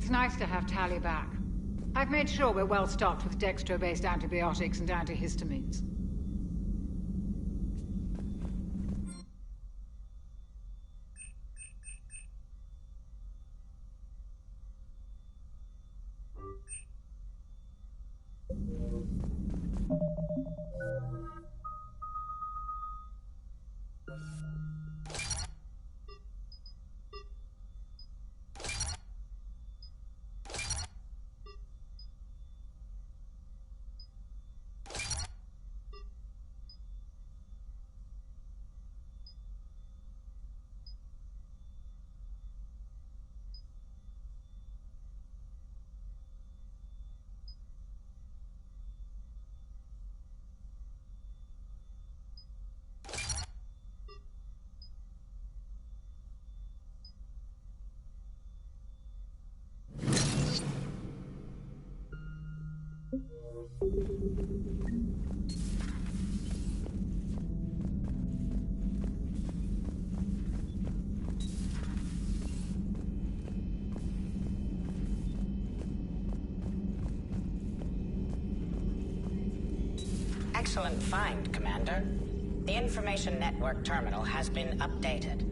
It's nice to have Tally back. I've made sure we're well stocked with dextro-based antibiotics and antihistamines. Excellent find, Commander. The information network terminal has been updated.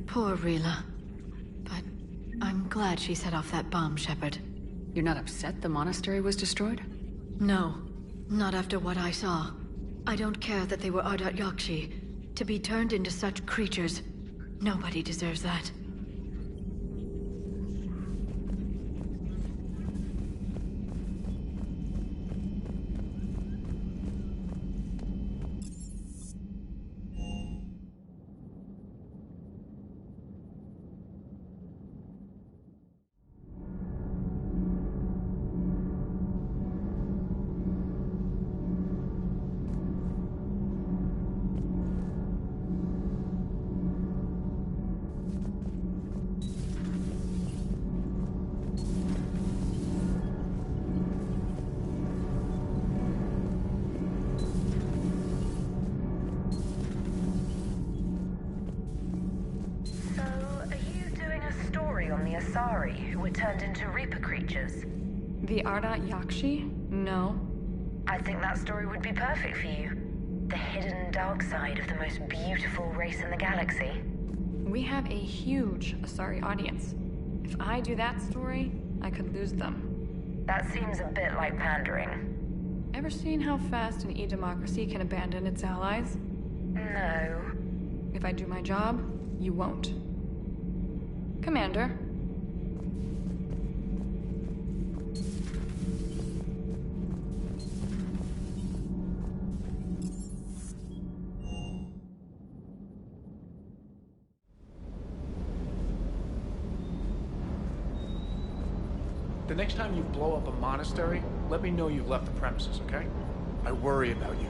Poor Rila. But I'm glad she set off that bomb, Shepard. You're not upset the monastery was destroyed? No, not after what I saw. I don't care that they were Ardat Yakshi. To be turned into such creatures, nobody deserves that. Who were turned into Reaper creatures. The Ardat Yakshi? No. I think that story would be perfect for you. The hidden dark side of the most beautiful race in the galaxy. We have a huge Asari audience. If I do that story, I could lose them. That seems a bit like pandering. Ever seen how fast an e-democracy can abandon its allies? No. If I do my job, you won't. Commander. The next time you blow up a monastery, let me know you've left the premises, okay? I worry about you.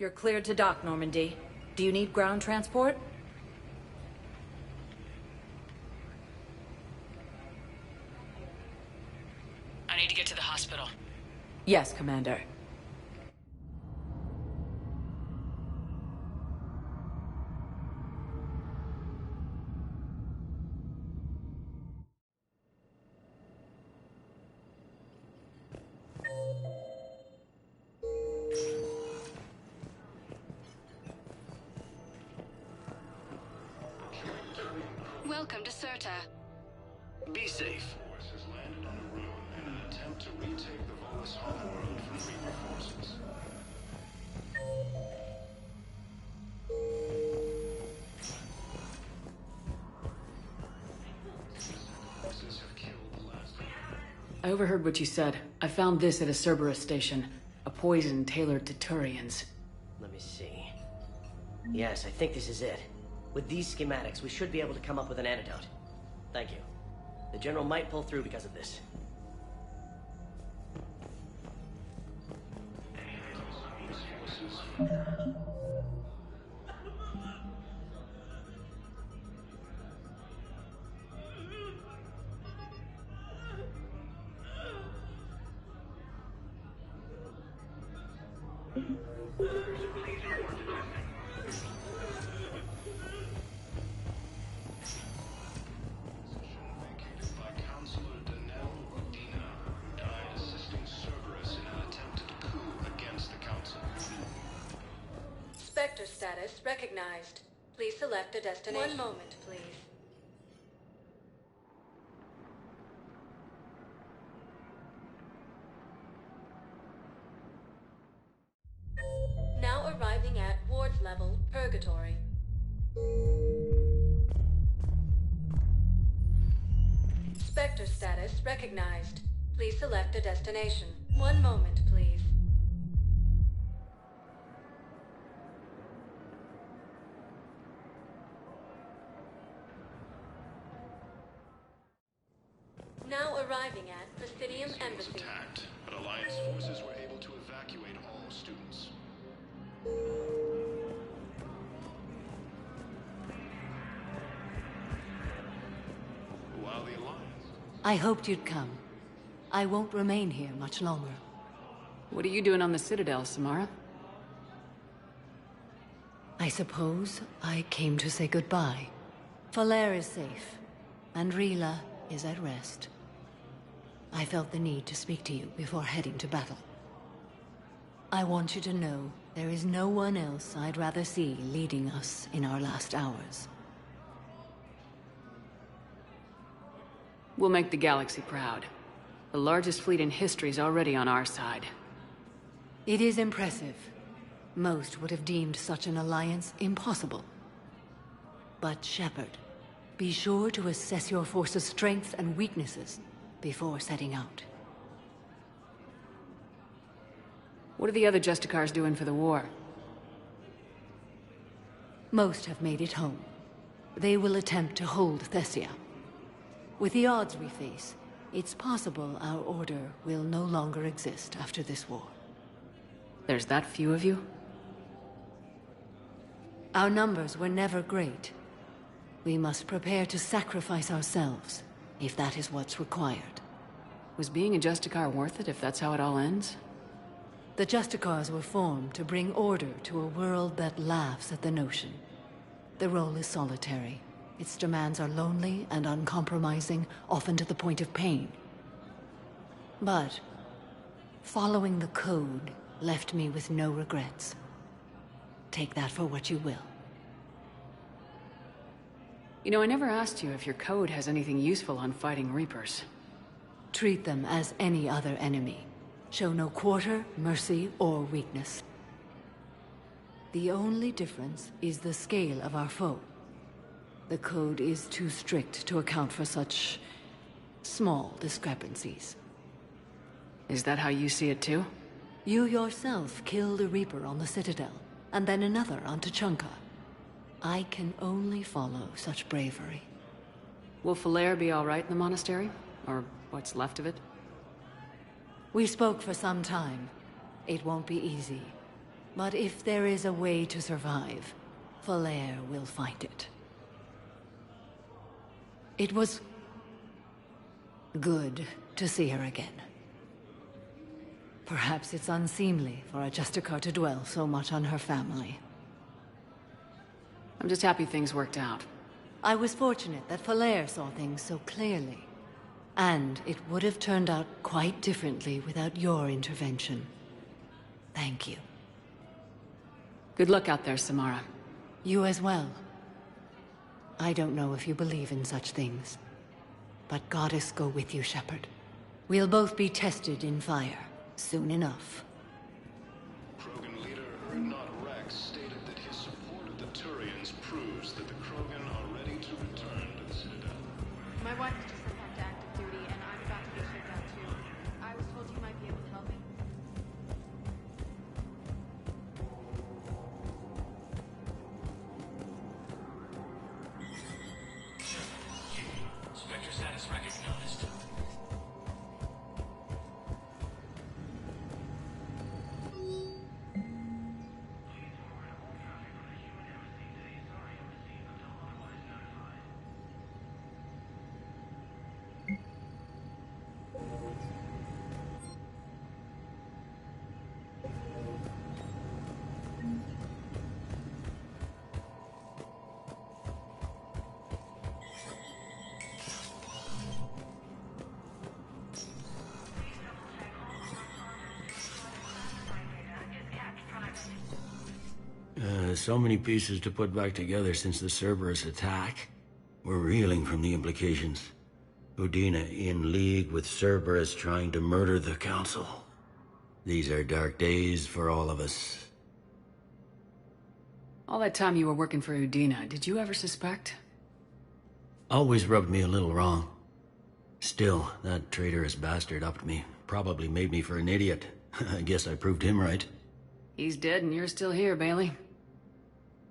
You're cleared to dock, Normandy. Do you need ground transport? I need to get to the hospital. Yes, Commander. Welcome to Serta. Be safe. Forces landed on a ruin in an attempt to retake the Volus homeworld from Reaper forces. Forces have killed the last. I overheard what you said. I found this at a Cerberus station. A poison tailored to Turians. Let me see. Yes, I think this is it. With these schematics, we should be able to come up with an antidote. Thank you. The General might pull through because of this. Spectre status recognized. Please select a destination. One moment, please. Now arriving at ward level Purgatory. Spectre status recognized. Please select a destination. One moment, please. Now arriving at Presidium Embassy. Attacked, but Alliance forces were able to evacuate all students. While the Alliance... I hoped you'd come. I won't remain here much longer. What are you doing on the Citadel, Samara? I suppose I came to say goodbye. Falair is safe, and Rila is at rest. I felt the need to speak to you before heading to battle. I want you to know there is no one else I'd rather see leading us in our last hours. We'll make the galaxy proud. The largest fleet in history is already on our side. It is impressive. Most would have deemed such an alliance impossible. But Shepard, be sure to assess your force's strengths and weaknesses before setting out. What are the other Justicars doing for the war? Most have made it home. They will attempt to hold Thessia. With the odds we face, it's possible our order will no longer exist after this war. There's that few of you? Our numbers were never great. We must prepare to sacrifice ourselves, if that is what's required. Was being a Justicar worth it if that's how it all ends? The Justicars were formed to bring order to a world that laughs at the notion. The role is solitary. Its demands are lonely and uncompromising, often to the point of pain. But following the code left me with no regrets. Take that for what you will. You know, I never asked you if your code has anything useful on fighting Reapers. Treat them as any other enemy. Show no quarter, mercy, or weakness. The only difference is the scale of our foe. The code is too strict to account for such small discrepancies. Is that how you see it too? You yourself killed a Reaper on the Citadel, and then another on Tuchanka. I can only follow such bravery. Will Falair be all right in the monastery? Or what's left of it? We spoke for some time. It won't be easy. But if there is a way to survive, Falair will find it. It was good to see her again. Perhaps it's unseemly for a Justicar to dwell so much on her family. I'm just happy things worked out. I was fortunate that Falair saw things so clearly. And it would have turned out quite differently without your intervention. Thank you. Good luck out there, Samara. You as well. I don't know if you believe in such things, but Goddess go with you, Shepard. We'll both be tested in fire, soon enough. Krogan leader Erdnot Rex stated that his support of the Turians proves that the Krogan are ready to return to the Citadel. My wife was just sent back to active duty, and I'm about to be shipped out too. I was told you might be able to help me. Spectre status recognized. So many pieces to put back together since the Cerberus attack. We're reeling from the implications. Udina in league with Cerberus trying to murder the Council. These are dark days for all of us. All that time you were working for Udina, did you ever suspect? Always rubbed me a little wrong. Still, that traitorous bastard upped me. Probably made me for an idiot. I guess I proved him right. He's dead and you're still here, Bailey.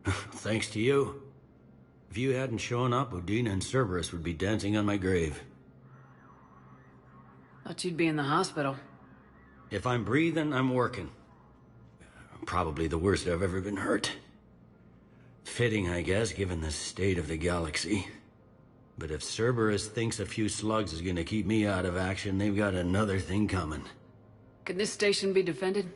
Thanks to you. If you hadn't shown up, Udina and Cerberus would be dancing on my grave. Thought you'd be in the hospital. If I'm breathing, I'm working. Probably the worst I've ever been hurt. Fitting, I guess, given the state of the galaxy. But if Cerberus thinks a few slugs is gonna keep me out of action, they've got another thing coming. Could this station be defended?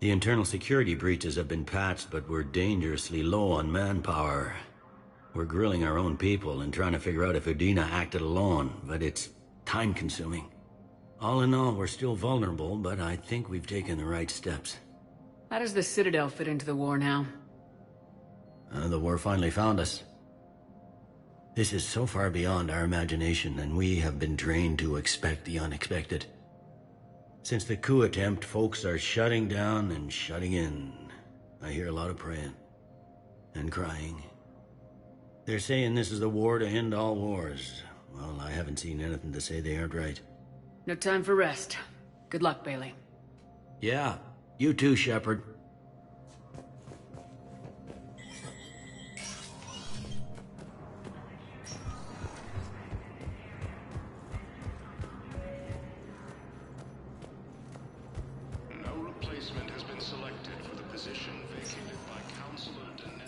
The internal security breaches have been patched, but we're dangerously low on manpower. We're grilling our own people and trying to figure out if Udina acted alone, but it's time-consuming. All in all, we're still vulnerable, but I think we've taken the right steps. How does the Citadel fit into the war now? The war finally found us. This is so far beyond our imagination, and we have been trained to expect the unexpected. Since the coup attempt, folks are shutting down and shutting in. I hear a lot of praying. And crying. They're saying this is the war to end all wars. Well, I haven't seen anything to say they aren't right. No time for rest. Good luck, Bailey. Yeah, you too, Shepard.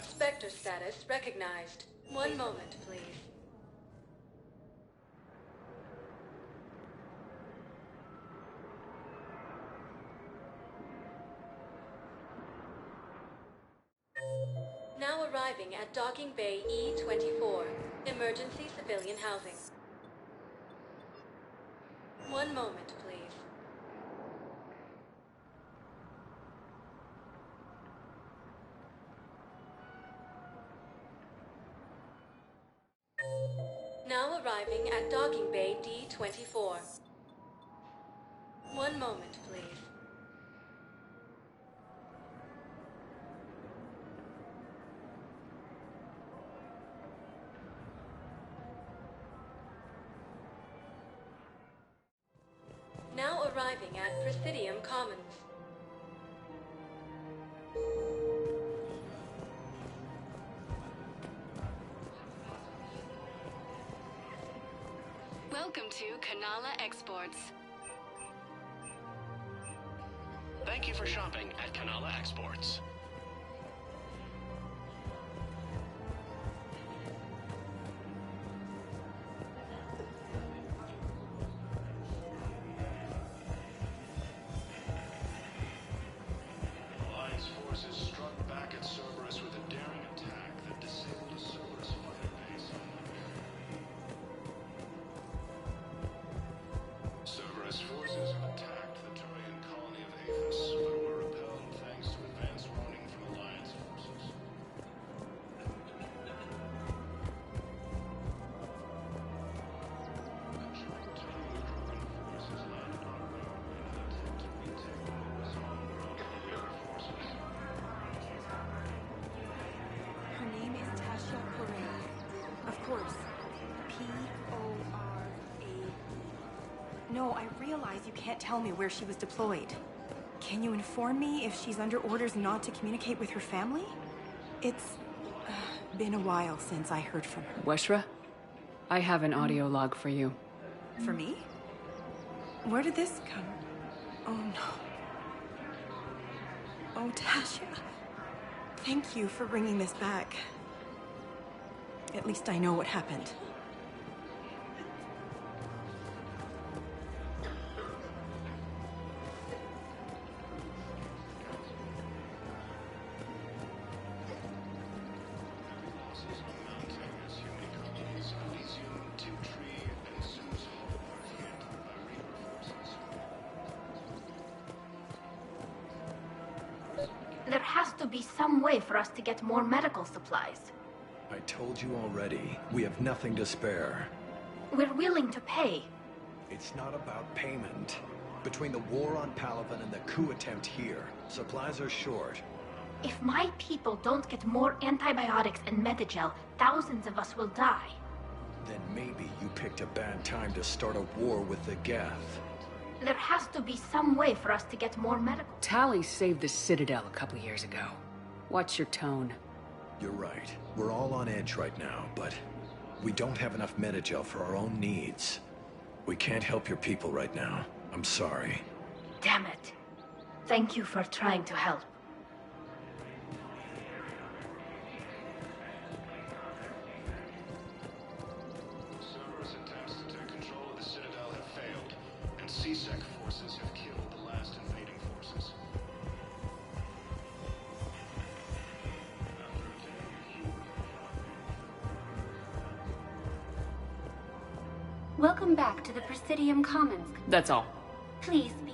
Spectre status recognized. One moment, please. Now arriving at Docking Bay E-24. Emergency civilian housing. One moment, please. Now arriving at Docking Bay D-24. One moment, please. Now arriving at Presidium Commons. Welcome to Kanala Exports. Thank Thank you for shopping at Canala Exports. Alliance forces struck back at Cerberus with a daring attack that disabled a Cerberus fighter base. Cerberus forces have attacked the Turian colony of Athos, but were repelled thanks to advanced warning from Alliance forces. Her name is Tasha Correa. Of course. P-O-R-A. No, I realize you can't tell me where she was deployed. Can you inform me if she's under orders not to communicate with her family? It's been a while since I heard from her. Weshra, I have an audio log for you. For me? Where did this come? Oh no. Oh, Tasha. Thank you for bringing this back. At least I know what happened. Losses are mounting as human colonies Elysium, Tiptree, and Zeus Hall are hit by Reaper forces. There has to be some way for us to get more medical supplies. I told you already, we have nothing to spare. We're willing to pay. It's not about payment. Between the war on Palaven and the coup attempt here, supplies are short. If my people don't get more antibiotics and Medigel, thousands of us will die. Then maybe you picked a bad time to start a war with the Geth. There has to be some way for us to get more medical. Tally saved the Citadel a couple years ago. Watch your tone. You're right. We're all on edge right now, but we don't have enough Medigel for our own needs. We can't help your people right now. I'm sorry. Damn it. Thank you for trying to help. Cerberus attempts to take control of the Citadel have failed, and CSEC forces have killed the last invading forces. Welcome back to the Presidium Commons. That's all. Please be...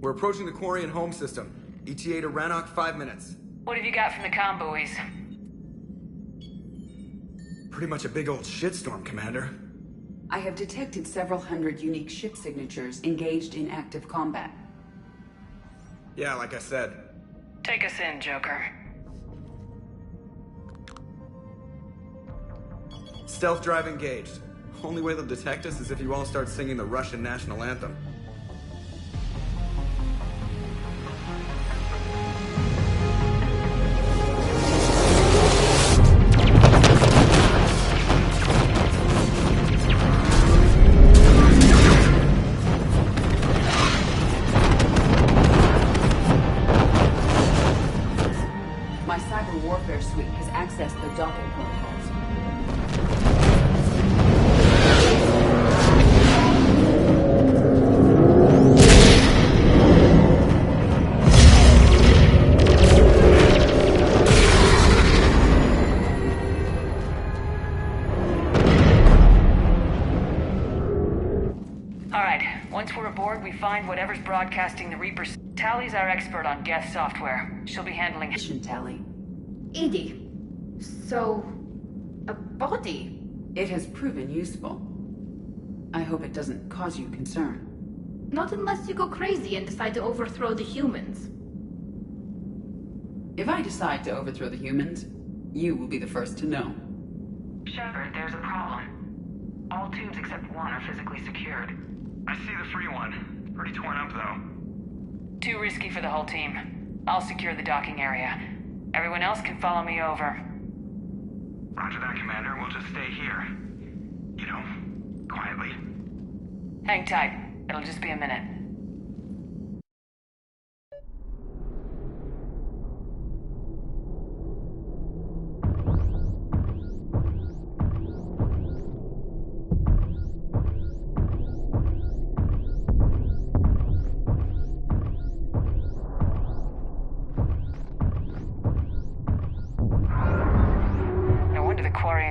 We're approaching the quarry and home system. ETA to Rannoch, 5 minutes. What have you got from the comm buoys? Pretty much a big old shitstorm, Commander. I have detected several hundred unique ship signatures engaged in active combat. Yeah, like I said. Take us in, Joker. Stealth drive engaged. Only way they'll detect us is if you all start singing the Russian national anthem. My cyber warfare suite has accessed the docking protocols. Once we're aboard, we find whatever's broadcasting the Reapers. Tally's our expert on Geth software. She'll be handling mission Tally. Edie, so... a body? It has proven useful. I hope it doesn't cause you concern. Not unless you go crazy and decide to overthrow the humans. If I decide to overthrow the humans, you will be the first to know. Shepard, there's a problem. All tubes except one are physically secured. I see the free one. Pretty torn up, though. Too risky for the whole team. I'll secure the docking area. Everyone else can follow me over. Roger that, Commander. We'll just stay here. You know, quietly. Hang tight. It'll just be a minute.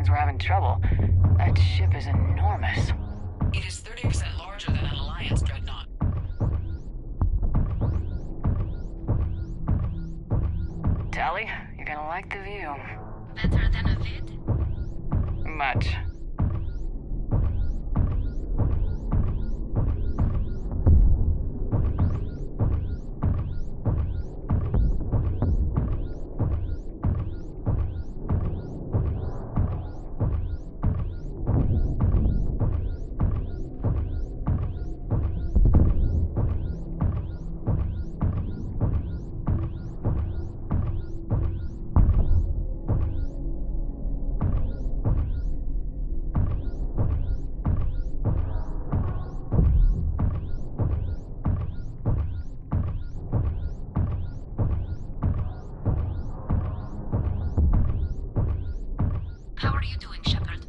We're having trouble. That ship is enormous. It is 30% larger than an Alliance dreadnought. Tally, you're gonna like the view. Better than a vid? Much. How are you doing, Shepard?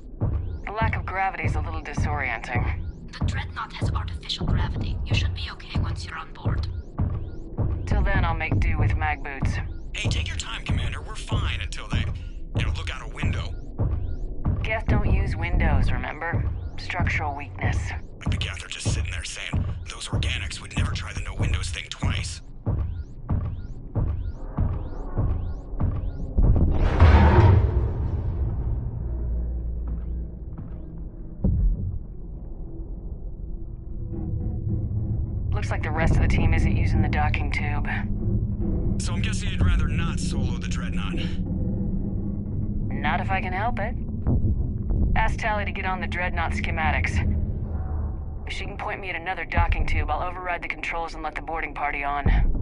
The lack of gravity is a little disorienting. The dreadnought has artificial gravity. You should be okay once you're on board. Till then, I'll make do with mag boots. Hey, take your time, Commander. We're fine until they, look out a window. Geth don't use windows, remember? Structural weakness. Like the Geth are just sitting there saying, those organics would never try the no windows thing twice. Looks like the rest of the team isn't using the docking tube. So I'm guessing you'd rather not solo the dreadnought. Not if I can help it. Ask Tally to get on the dreadnought schematics. If she can point me at another docking tube, I'll override the controls and let the boarding party on.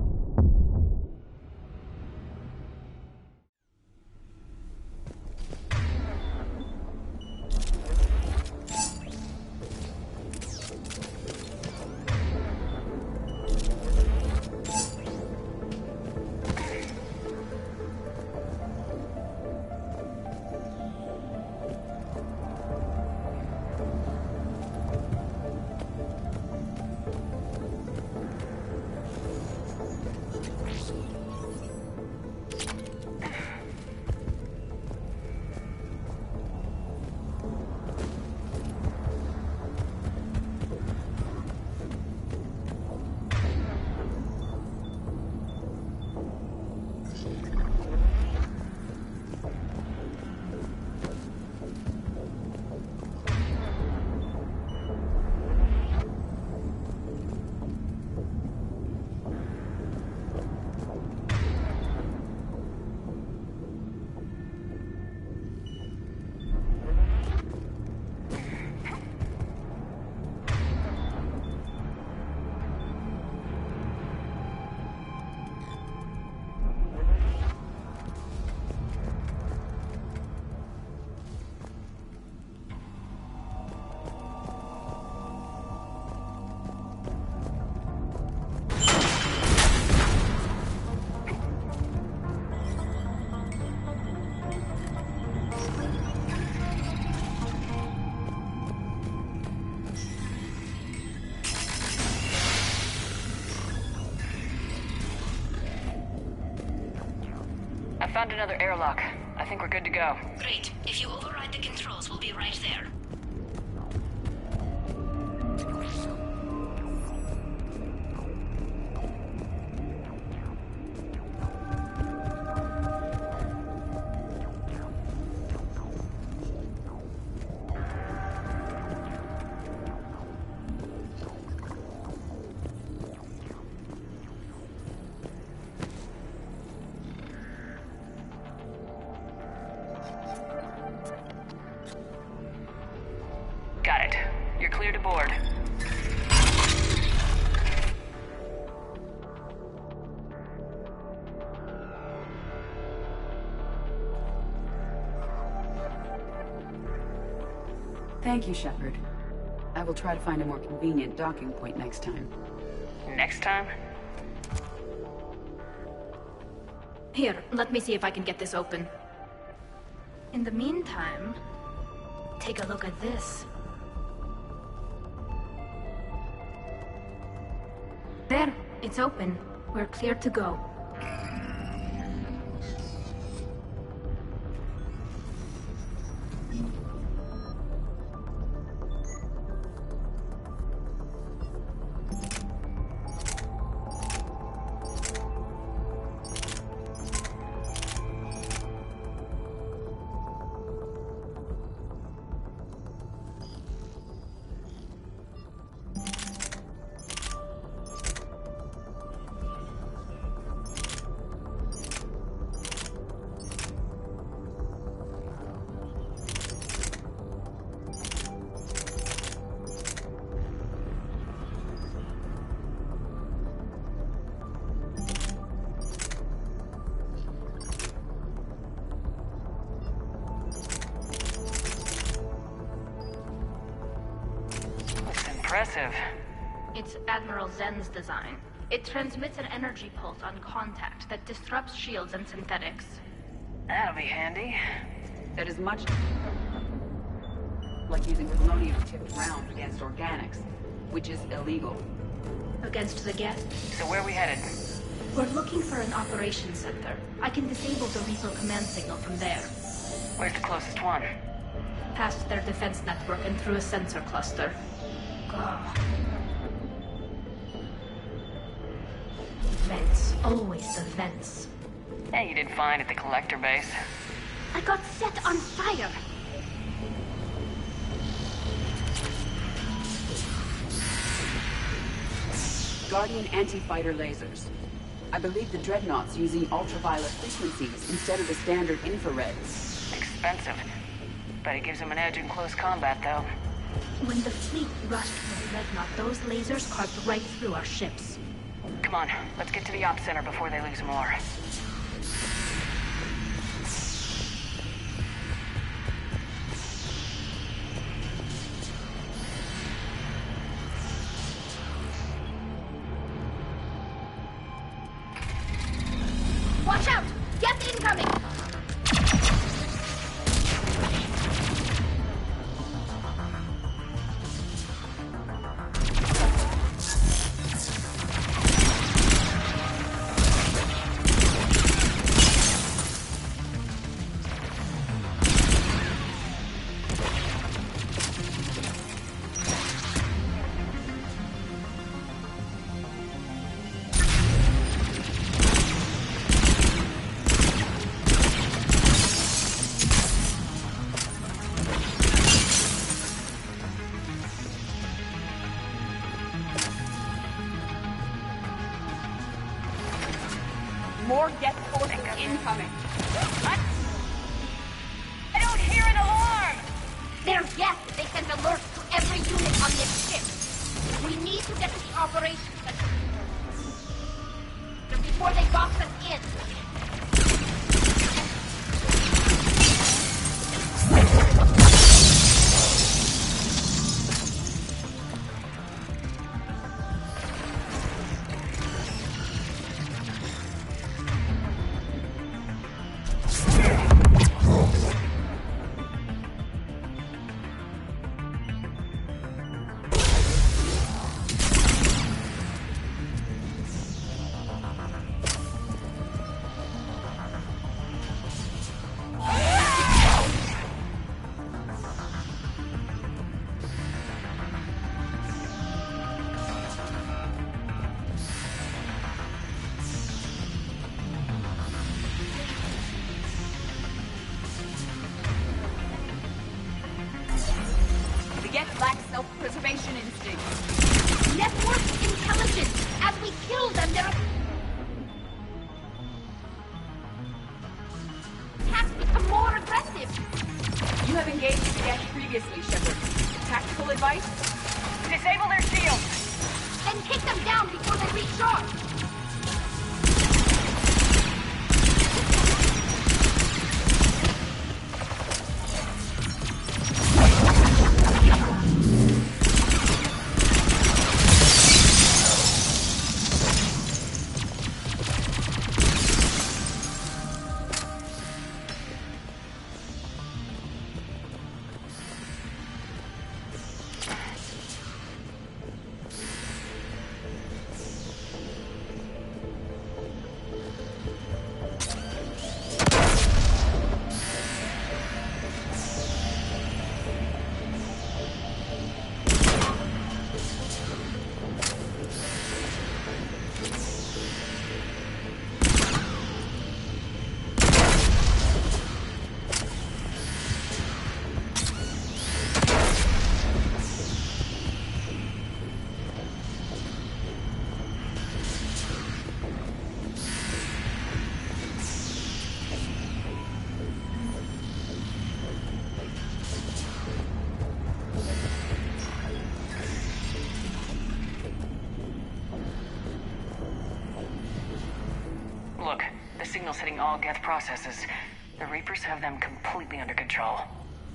Found another airlock. I think we're good to go. Great. If you override the controls, we'll be right there. Got it. You're clear to board. Thank you, Shepard. I will try to find a more convenient docking point next time. Next time? Here, let me see if I can get this open. In the meantime, take a look at this. There, it's open. We're clear to go. Impressive. It's Admiral Zen's design. It transmits an energy pulse on contact that disrupts shields and synthetics. That'll be handy. That is much like using polonium-tipped rounds against organics, which is illegal. Against the guest? So where are we headed? We're looking for an operations center. I can disable the Reaper command signal from there. Where's the closest one? Past their defense network and through a sensor cluster. Vents. Always the vents. Yeah, you did fine at the collector base. I got set on fire! Guardian anti-fighter lasers. I believe the Dreadnought's using ultraviolet frequencies instead of the standard infrared. Expensive. But it gives them an edge in close combat, though. When the fleet rushed for the Dreadnought, those lasers carved right through our ships. Come on, let's get to the op center before they lose more. Watch out! Guest incoming! More get forces incoming. What? I don't hear an alarm! They're guests. They send alerts to every unit on this ship. We need to get to the operations center before they box us in. Disable their shields! Then kick them down before they recharge! Look, the signal's hitting all Geth processes. The Reapers have them completely under control.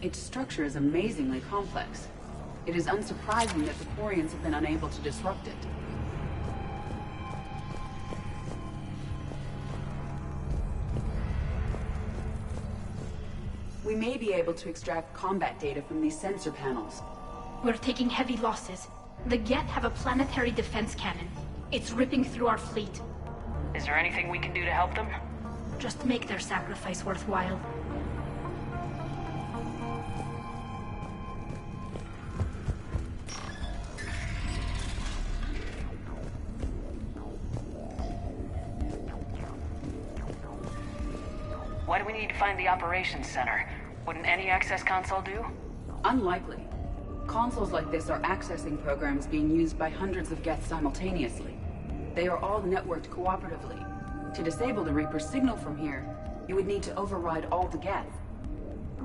Its structure is amazingly complex. It is unsurprising that the Quarians have been unable to disrupt it. We may be able to extract combat data from these sensor panels. We're taking heavy losses. The Geth have a planetary defense cannon. It's ripping through our fleet. Is there anything we can do to help them? Just make their sacrifice worthwhile. Why do we need to find the operations center? Wouldn't any access console do? Unlikely. Consoles like this are accessing programs being used by hundreds of Geth simultaneously. They are all networked cooperatively. To disable the Reaper's signal from here, you would need to override all the Geth.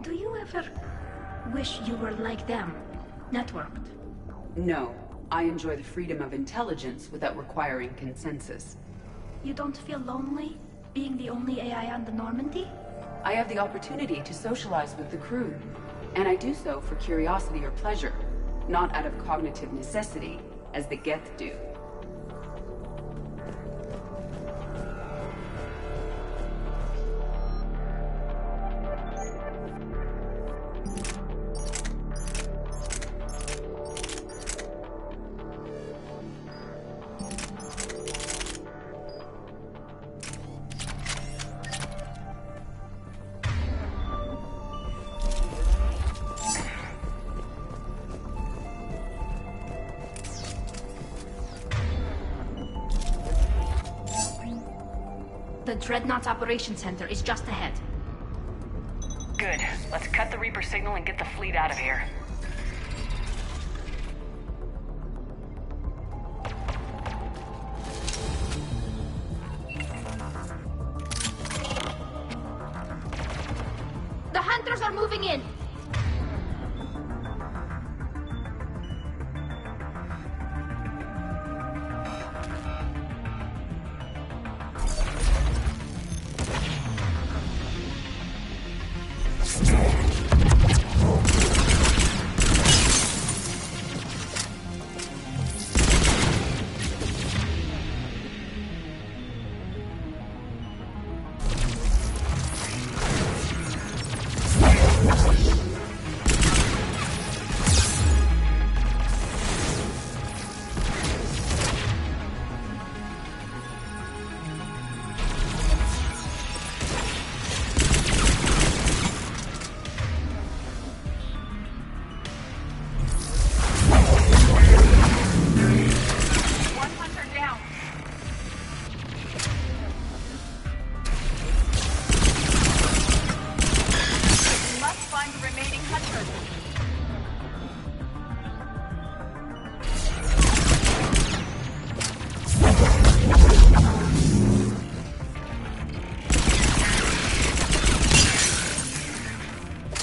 Do you ever wish you were like them? Networked? No. I enjoy the freedom of intelligence without requiring consensus. You don't feel lonely, being the only AI on the Normandy? I have the opportunity to socialize with the crew, and I do so for curiosity or pleasure, not out of cognitive necessity, as the Geth do. The Dreadnought's Operations Center is just ahead. Good. Let's cut the Reaper signal and get the fleet out of here. The Hunters are moving in!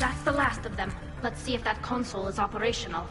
That's the last of them. Let's see if that console is operational.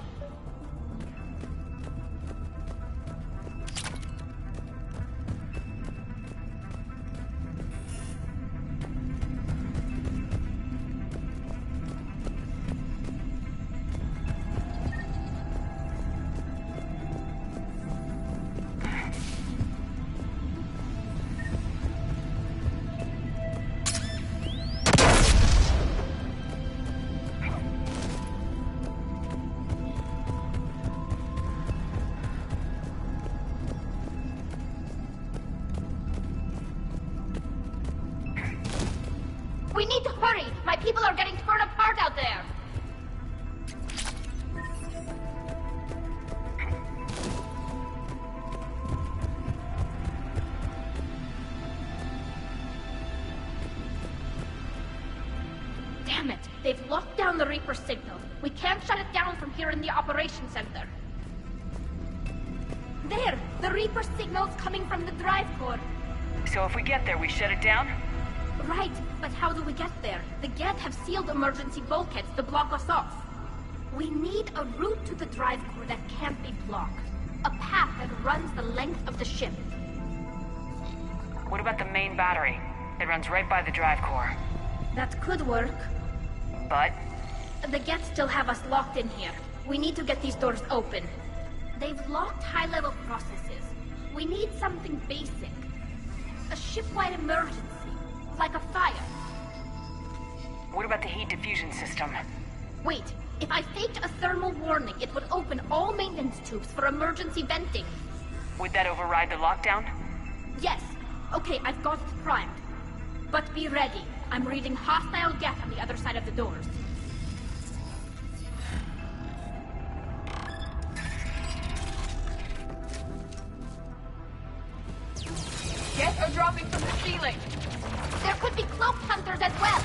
They've locked down the Reaper signal. We can't shut it down from here in the operations center. There! The Reaper signal's coming from the drive core. So if we get there, we shut it down? Right, but how do we get there? The Geth have sealed emergency bulkheads to block us off. We need a route to the drive core that can't be blocked. A path that runs the length of the ship. What about the main battery? It runs right by the drive core. That could work. But? The Geth still have us locked in here. We need to get these doors open. They've locked high-level processes. We need something basic. A ship-wide emergency. Like a fire. What about the heat diffusion system? Wait, if I faked a thermal warning, it would open all maintenance tubes for emergency venting. Would that override the lockdown? Yes. Okay, I've got it primed. But be ready. I'm reading hostile Geth on the other side of the doors. Geth are dropping from the ceiling. There could be cloak hunters as well.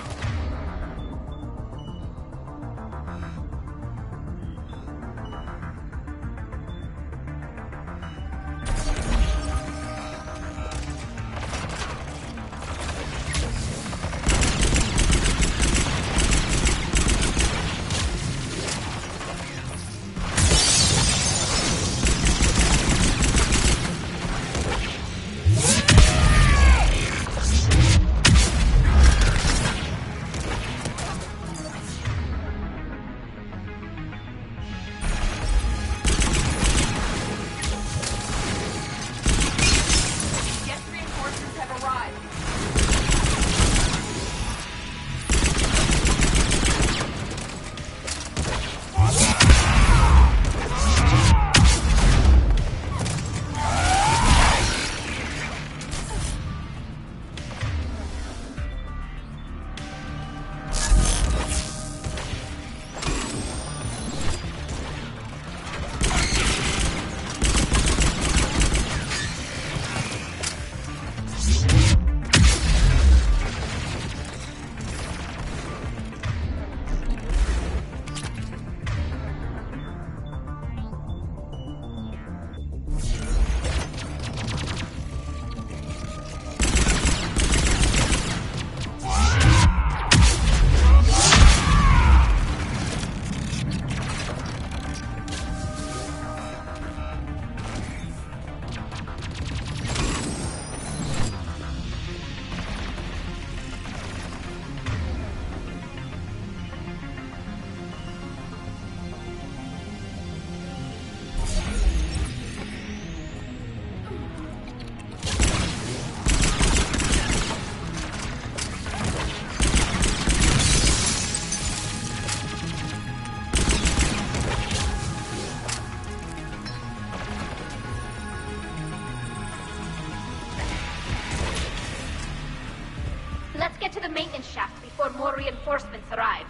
Get to the maintenance shaft before more reinforcements arrive.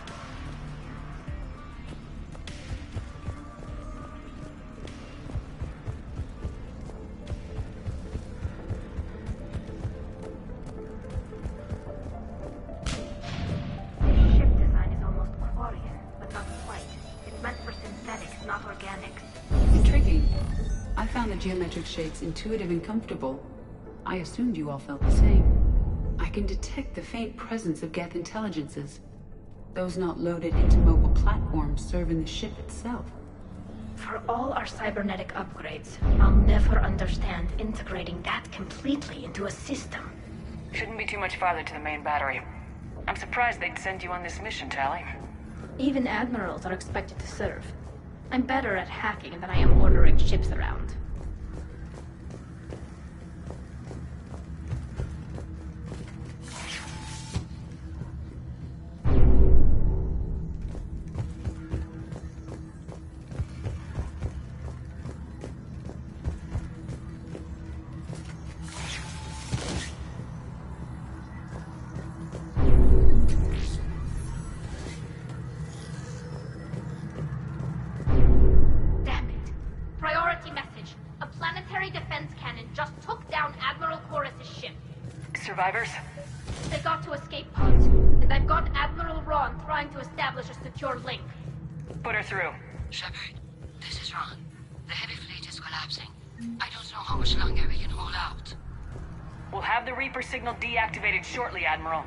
Ship design is almost Quarian, but not quite. It's meant for synthetics, not organics. Intriguing. I found the geometric shapes intuitive and comfortable. I assumed you all felt the same. I can detect the faint presence of Geth intelligences. Those not loaded into mobile platforms serving the ship itself. For all our cybernetic upgrades, I'll never understand integrating that completely into a system. Shouldn't be too much farther to the main battery. I'm surprised they'd send you on this mission, Tally. Even admirals are expected to serve. I'm better at hacking than I am ordering ships around. Survivors? They got to escape pods, and I've got Admiral Paragon trying to establish a secure link. Put her through. Shepard, this is Ron. The heavy fleet is collapsing. I don't know how much longer we can hold out. We'll have the Reaper signal deactivated shortly, Admiral.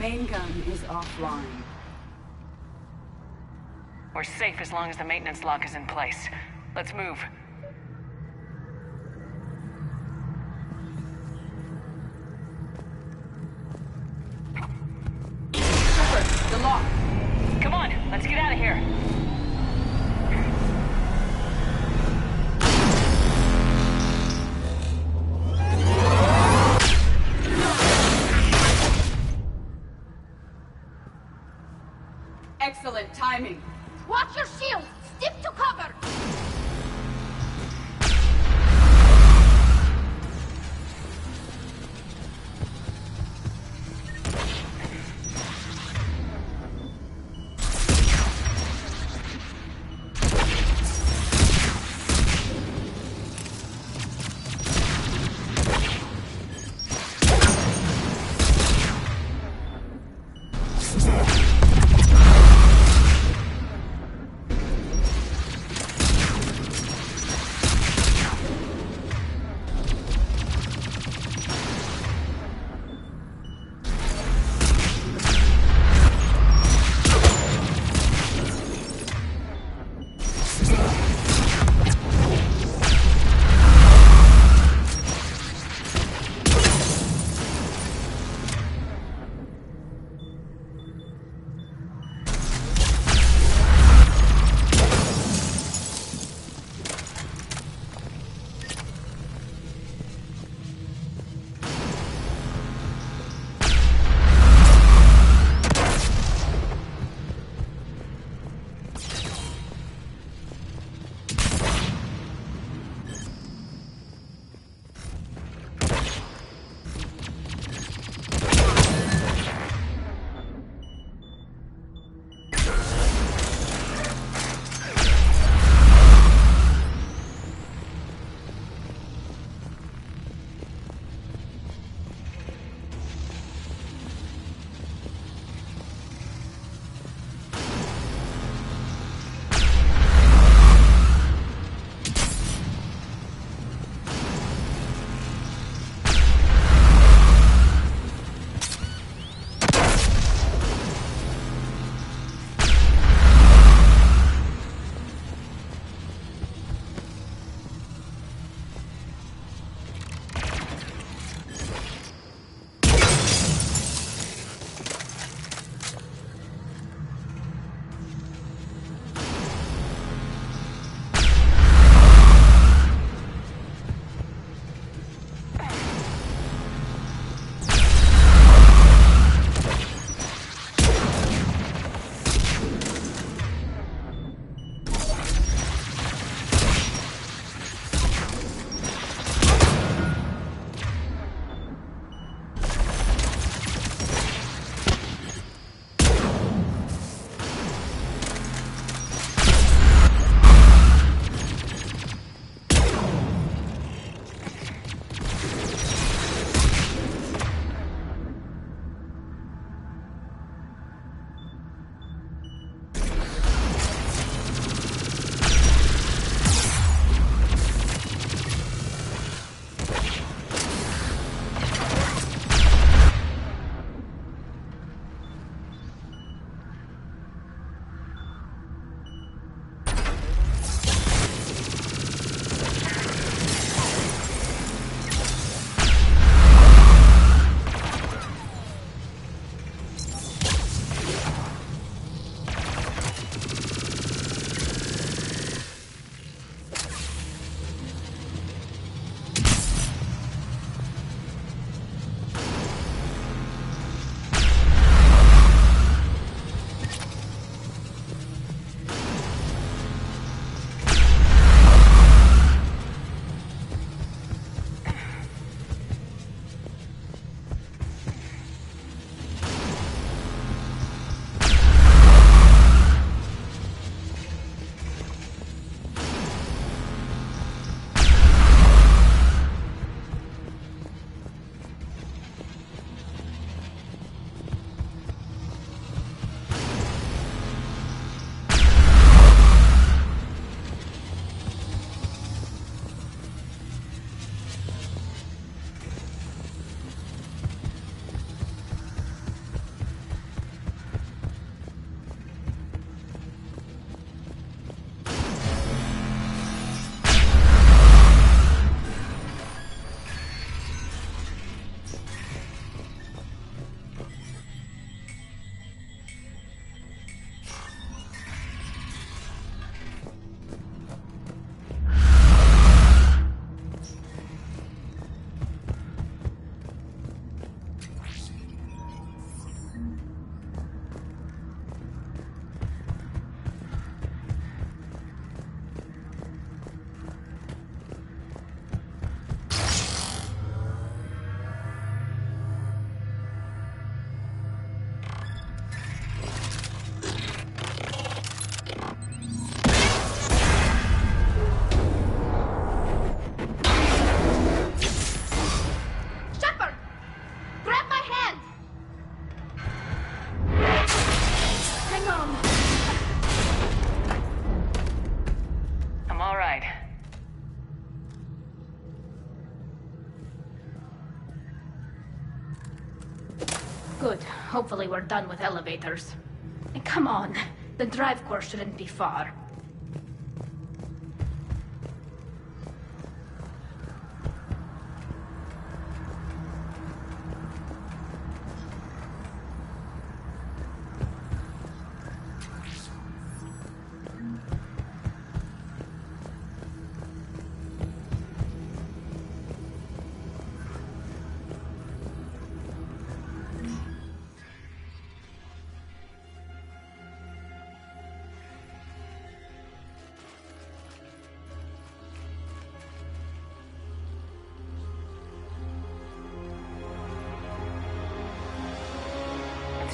main gun is offline. We're safe as long as the maintenance lock is in place. Let's move. Shepard, the lock. Come on, let's get out of here. Excellent timing. Watch your shield! Stick to cover! Good. Hopefully we're done with elevators. And come on, the drive course shouldn't be far.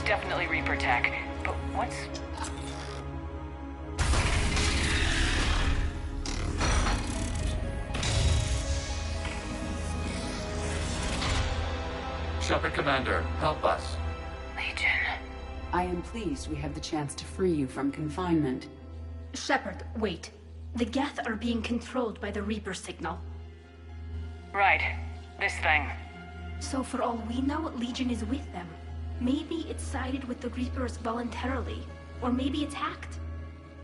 Definitely Reaper tech, but what's... Shepard Commander, help us. Legion. I am pleased we have the chance to free you from confinement. Shepard, wait. The Geth are being controlled by the Reaper signal. Right. This thing. So for all we know, Legion is with them. Maybe it sided with the Reapers voluntarily, or maybe it's hacked.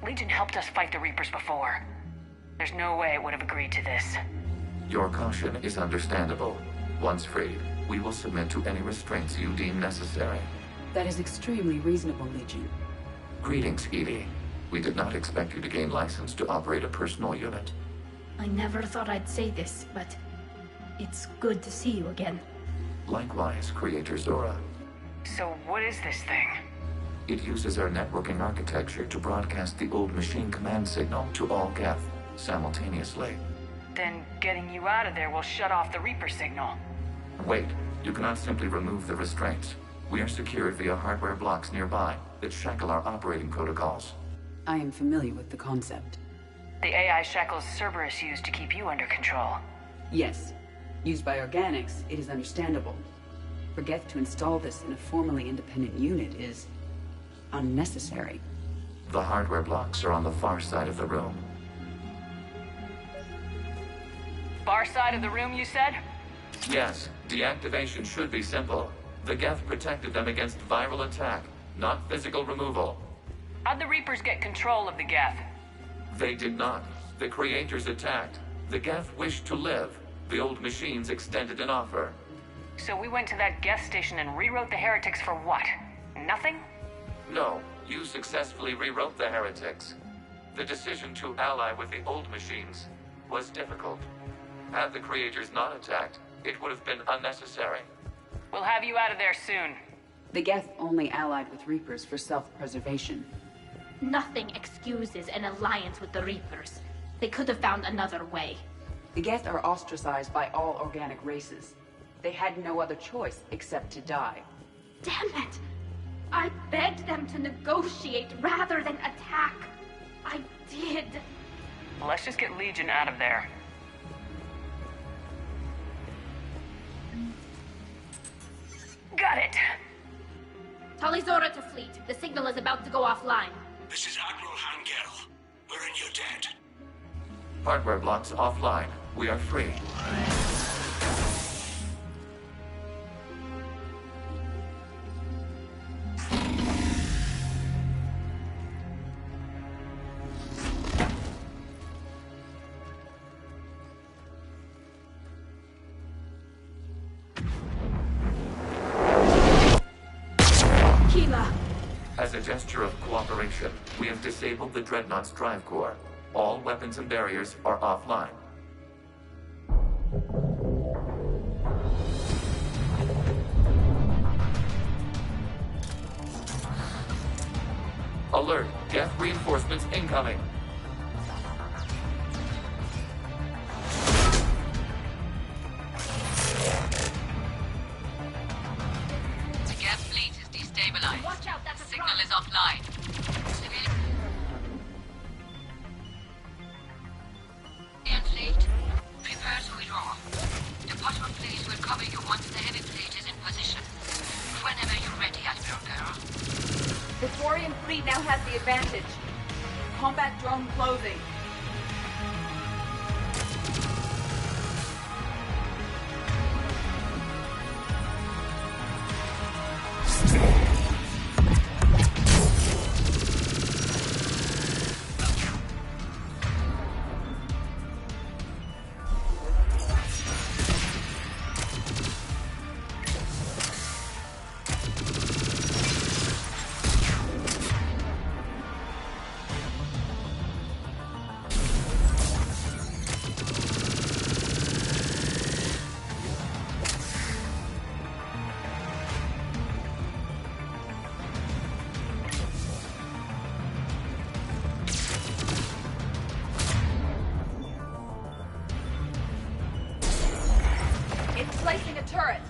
Legion helped us fight the Reapers before. There's no way it would have agreed to this. Your caution is understandable. Once freed, we will submit to any restraints you deem necessary. That is extremely reasonable, Legion. Greetings, Edie. We did not expect you to gain license to operate a personal unit. I never thought I'd say this, but it's good to see you again. Likewise, Creator Zora. So what is this thing? It uses our networking architecture to broadcast the old machine command signal to all Geth simultaneously. Then getting you out of there will shut off the Reaper signal. Wait, you cannot simply remove the restraints. We are secured via hardware blocks nearby that shackle our operating protocols. I am familiar with the concept. The AI shackles Cerberus used to keep you under control. Yes. Used by organics, it is understandable. For Geth to install this in a formally independent unit is unnecessary. The hardware blocks are on the far side of the room. Far side of the room, you said? Yes, deactivation should be simple. The Geth protected them against viral attack, not physical removal. How'd the Reapers get control of the Geth? They did not. The Creators attacked. The Geth wished to live. The old machines extended an offer. So we went to that Geth station and rewrote the heretics for what? Nothing? No, you successfully rewrote the heretics. The decision to ally with the old machines was difficult. Had the Creators not attacked, it would have been unnecessary. We'll have you out of there soon. The Geth only allied with Reapers for self-preservation. Nothing excuses an alliance with the Reapers. They could have found another way. The Geth are ostracized by all organic races. They had no other choice except to die. Damn it! I begged them to negotiate rather than attack. I did. Let's just get Legion out of there. Got it. Tali Zora to fleet. The signal is about to go offline. This is Admiral Hangel. We're in your debt. Hardware blocks offline. We are free. As a gesture of cooperation, we have disabled the Dreadnought's drive core. All weapons and barriers are offline. Alert! Geth reinforcements incoming! The Geth fleet is destabilized. Watch out, that's a Signal truck. is offline. Civilian fleet, prepare to withdraw. The bottom fleet will cover you once the heavy fleet is in position. Whenever you're ready, Admiral Girl. The Thorian fleet now has the advantage. Combat drone closing. Placing a turret.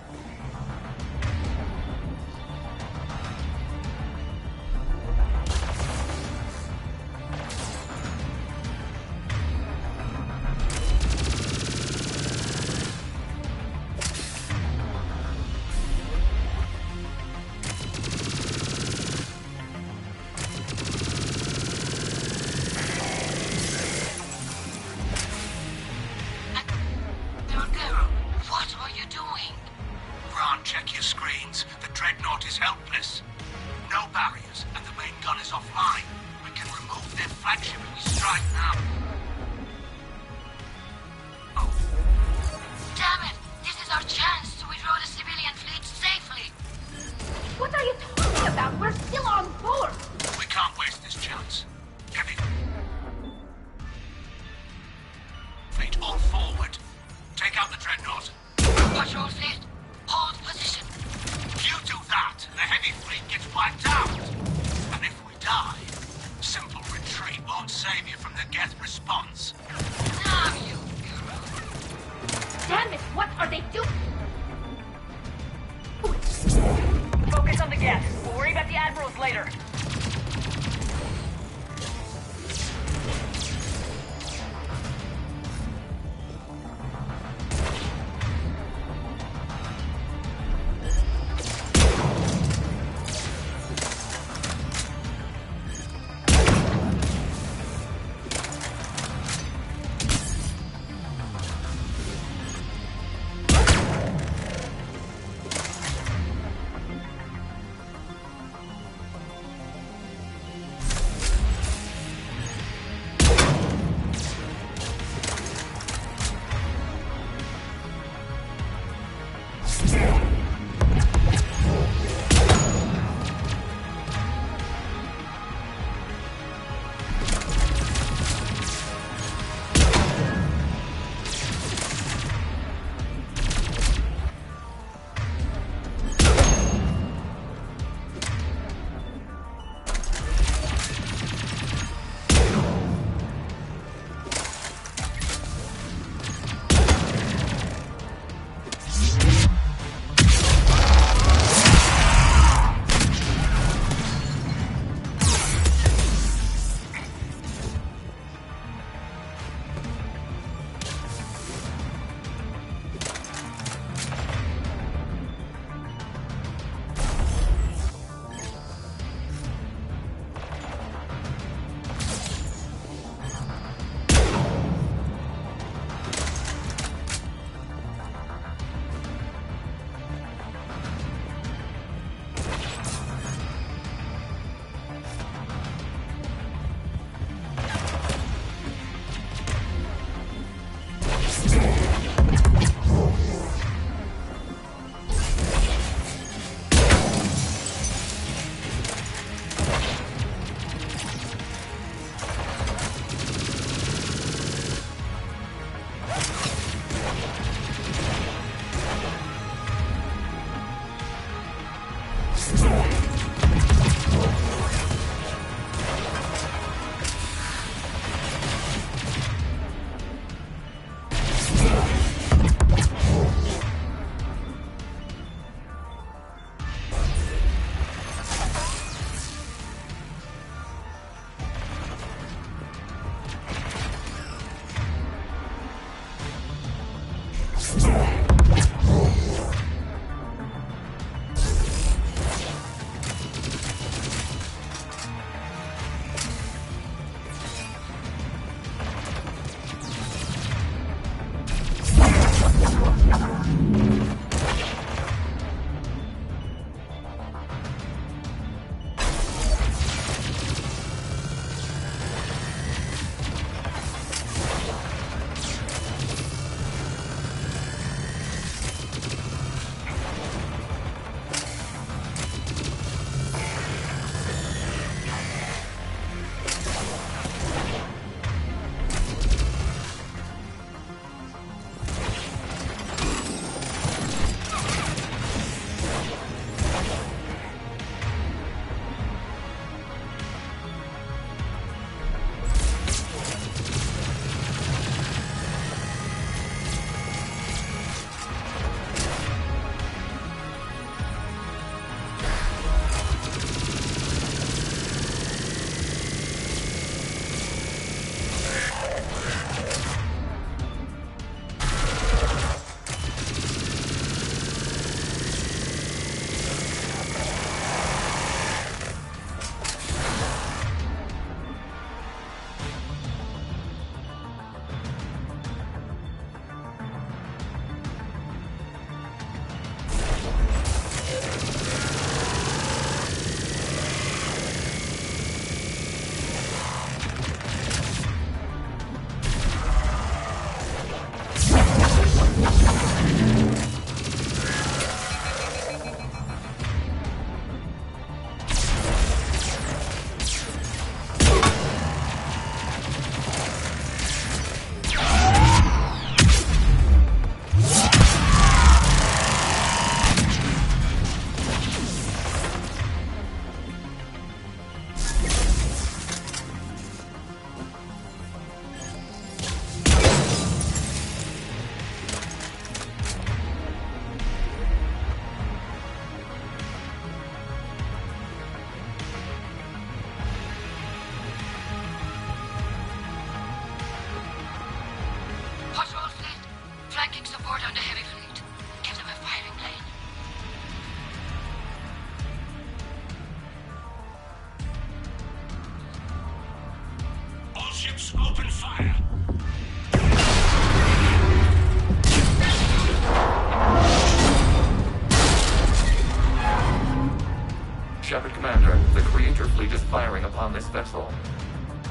vessel.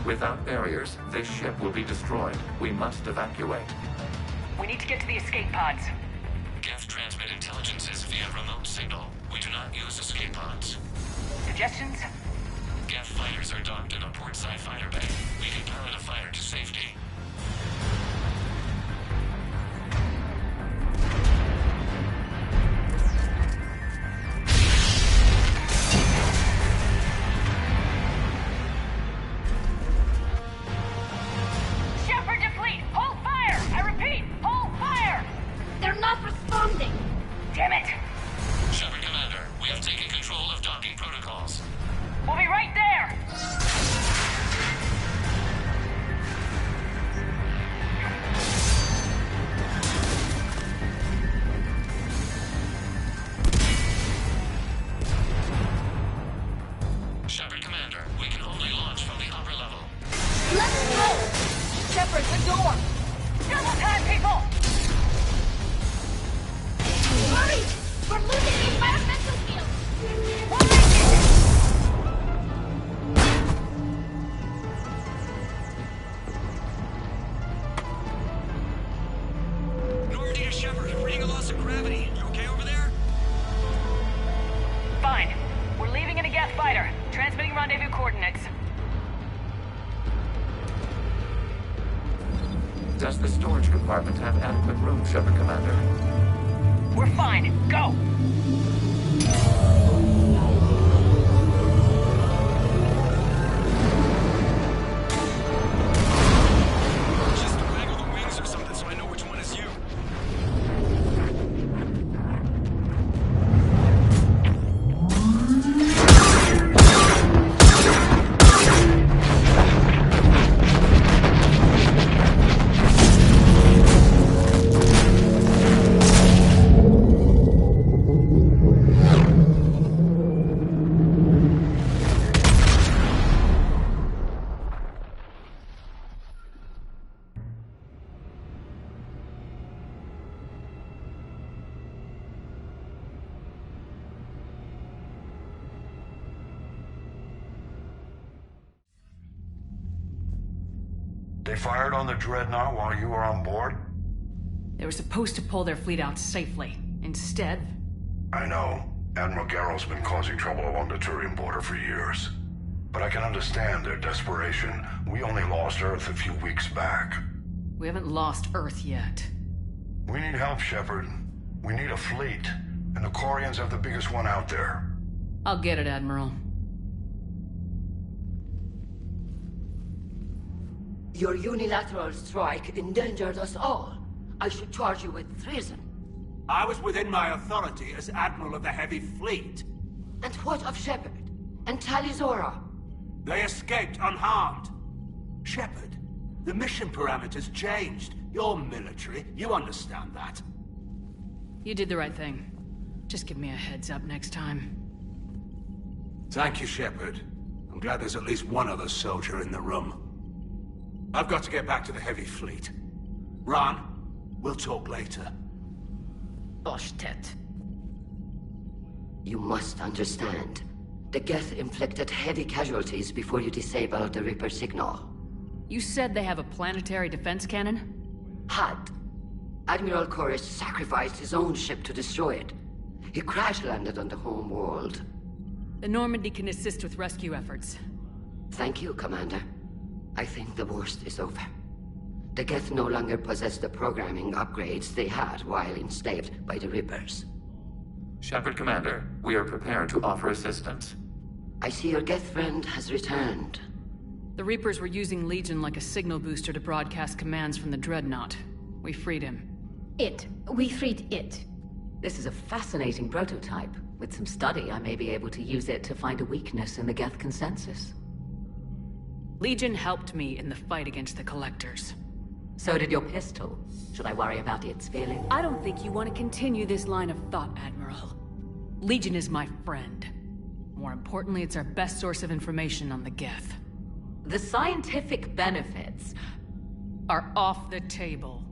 Without barriers, this ship will be destroyed. We must evacuate. We need to get to the escape pods. Geth transmit intelligences via remote signal. We do not use escape pods. Suggestions? Geth fighters are docked in a portside fighter bay. We can pilot a fighter to safety. Damn it! Shepard Commander, we have taken control of docking protocols. We'll be right there! Shepard Commander, we can only launch from the upper level. Let's go! Shepard, the door! Double time, people! Hurry! We're losing the environmental field! Normandy to Shepard, reading a loss of gravity. You okay over there? Fine. We're leaving in a Geth fighter. Transmitting rendezvous coordinates. Does the storage compartment have adequate room, Shepard Commander? We're fine. Go! Just waggle the wings or something so I know which one is you. They fired on the Dreadnought while you were on board? They were supposed to pull their fleet out safely. Instead... I know. Admiral Garrow's been causing trouble along the Turian border for years. But I can understand their desperation. We only lost Earth a few weeks back. We haven't lost Earth yet. We need help, Shepard. We need a fleet. And the Quarians have the biggest one out there. I'll get it, Admiral. Your unilateral strike endangered us all. I should charge you with treason. I was within my authority as Admiral of the Heavy Fleet. And what of Shepard? And Talizora? They escaped unharmed. Shepard, the mission parameters changed. You're military, you understand that. You did the right thing. Just give me a heads up next time. Thank you, Shepard. I'm glad there's at least one other soldier in the room. I've got to get back to the Heavy Fleet. Ron, we'll talk later. Oshtet. You must understand. The Geth inflicted heavy casualties before you disabled the Reaper signal. You said they have a planetary defense cannon? Had. Admiral Koris sacrificed his own ship to destroy it. He crash-landed on the home world. The Normandy can assist with rescue efforts. Thank you, Commander. I think the worst is over. The Geth no longer possess the programming upgrades they had while enslaved by the Reapers. Shepard Commander, we are prepared to offer assistance. I see your Geth friend has returned. The Reapers were using Legion like a signal booster to broadcast commands from the Dreadnought. We freed him. We freed it. This is a fascinating prototype. With some study, I may be able to use it to find a weakness in the Geth consensus. Legion helped me in the fight against the Collectors. So did your pistol. Should I worry about its feeling? I don't think you want to continue this line of thought, Admiral. Legion is my friend. More importantly, it's our best source of information on the Geth. The scientific benefits are off the table.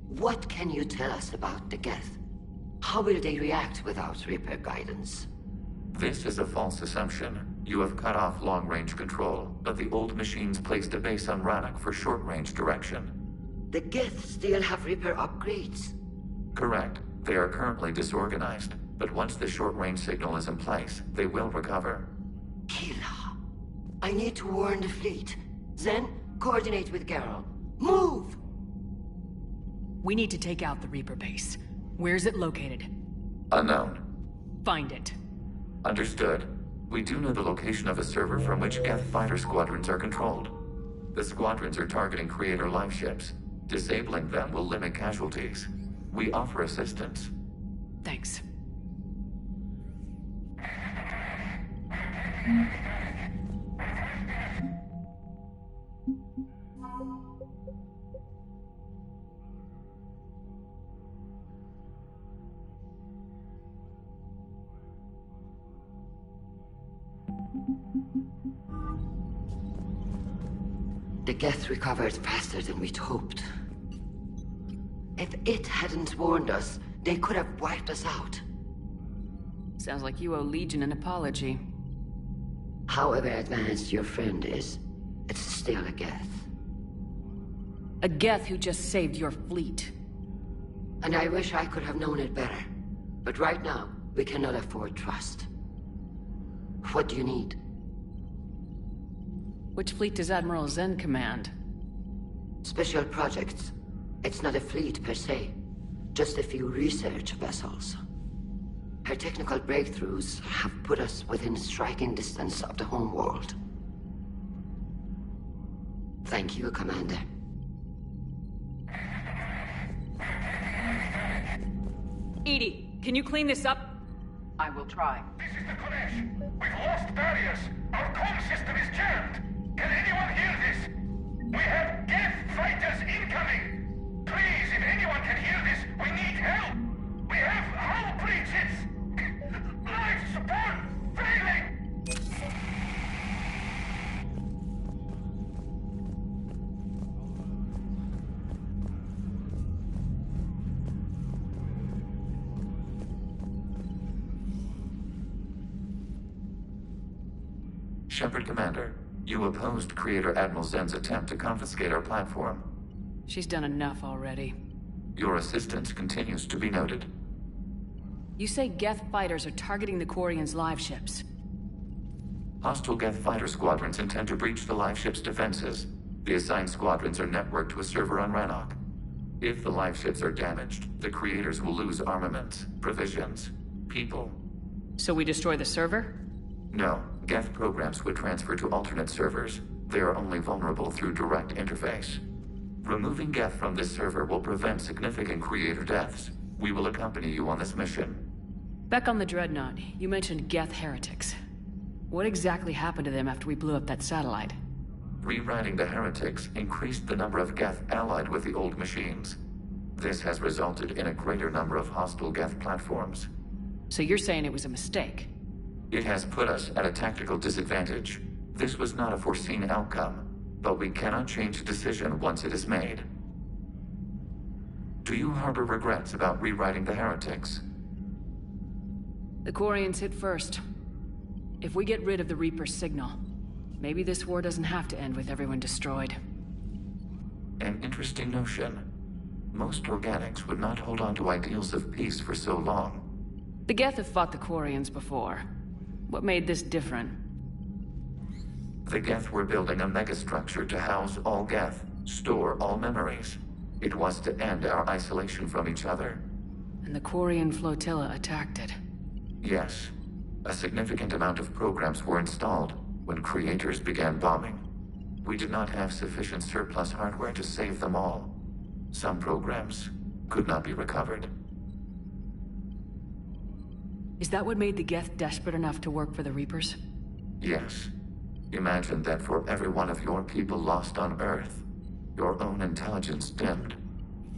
What can you tell us about the Geth? How will they react without Reaper guidance? This is a false assumption. You have cut off long-range control, but the old machines placed a base on Rannoch for short-range direction. The Geth still have Reaper upgrades? Correct. They are currently disorganized, but once the short-range signal is in place, they will recover. Kila, I need to warn the fleet. Zen, coordinate with Garrel. Move! We need to take out the Reaper base. Where's it located? Unknown. Find it. Understood. We do know the location of a server from which Geth fighter squadrons are controlled. The squadrons are targeting Creator live ships. Disabling them will limit casualties. We offer assistance. Thanks. The Geth recovered faster than we'd hoped. If it hadn't warned us, they could have wiped us out. Sounds like you owe Legion an apology. However advanced your friend is, it's still a Geth. A Geth who just saved your fleet. And I wish I could have known it better. But right now, we cannot afford trust. What do you need? Which fleet does Admiral Zen command? Special projects. It's not a fleet per se. Just a few research vessels. Her technical breakthroughs have put us within striking distance of the homeworld. Thank you, Commander. Edie, can you clean this up? I will try. This is the Kodesh. We've lost barriers. Our comm system is jammed. Can anyone hear this? We have Geth fighters incoming. Please, if anyone can hear this, we need help. We have hull breaches. Life support failing. Shepard Commander, you opposed Creator Admiral Zen's attempt to confiscate our platform. She's done enough already. Your assistance continues to be noted. You say Geth fighters are targeting the Quarians' live ships. Hostile Geth fighter squadrons intend to breach the live ship's defenses. The assigned squadrons are networked to a server on Rannoch. If the live ships are damaged, the Creators will lose armaments, provisions, people. So we destroy the server? No, Geth programs would transfer to alternate servers. They are only vulnerable through direct interface. Removing Geth from this server will prevent significant Creator deaths. We will accompany you on this mission. Back on the Dreadnought, you mentioned Geth heretics. What exactly happened to them after we blew up that satellite? Rewriting the heretics increased the number of Geth allied with the old machines. This has resulted in a greater number of hostile Geth platforms. So you're saying it was a mistake? It has put us at a tactical disadvantage. This was not a foreseen outcome, but we cannot change a decision once it is made. Do you harbor regrets about rewriting the heretics? The Quarians hit first. If we get rid of the Reaper's signal, maybe this war doesn't have to end with everyone destroyed. An interesting notion. Most organics would not hold on to ideals of peace for so long. The Geth have fought the Quarians before. What made this different? The Geth were building a megastructure to house all Geth, store all memories. It was to end our isolation from each other. And the Quarian flotilla attacked it. Yes. A significant amount of programs were installed when Creators began bombing. We did not have sufficient surplus hardware to save them all. Some programs could not be recovered. Is that what made the Geth desperate enough to work for the Reapers? Yes. Imagine that for every one of your people lost on Earth, your own intelligence dimmed.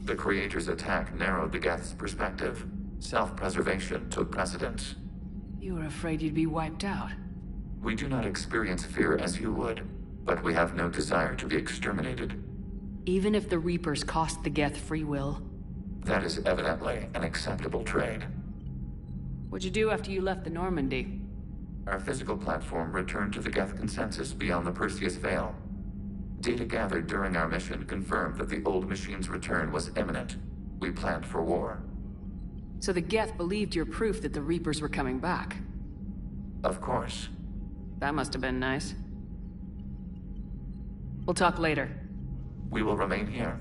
The Creators' attack narrowed the Geth's perspective. Self-preservation took precedence. You were afraid you'd be wiped out. We do not experience fear as you would, but we have no desire to be exterminated. Even if the Reapers cost the Geth free will? That is evidently an acceptable trade. What'd you do after you left the Normandy? Our physical platform returned to the Geth consensus beyond the Perseus Veil. Data gathered during our mission confirmed that the old machine's return was imminent. We planned for war. So the Geth believed your proof that the Reapers were coming back? Of course. That must have been nice. We'll talk later. We will remain here.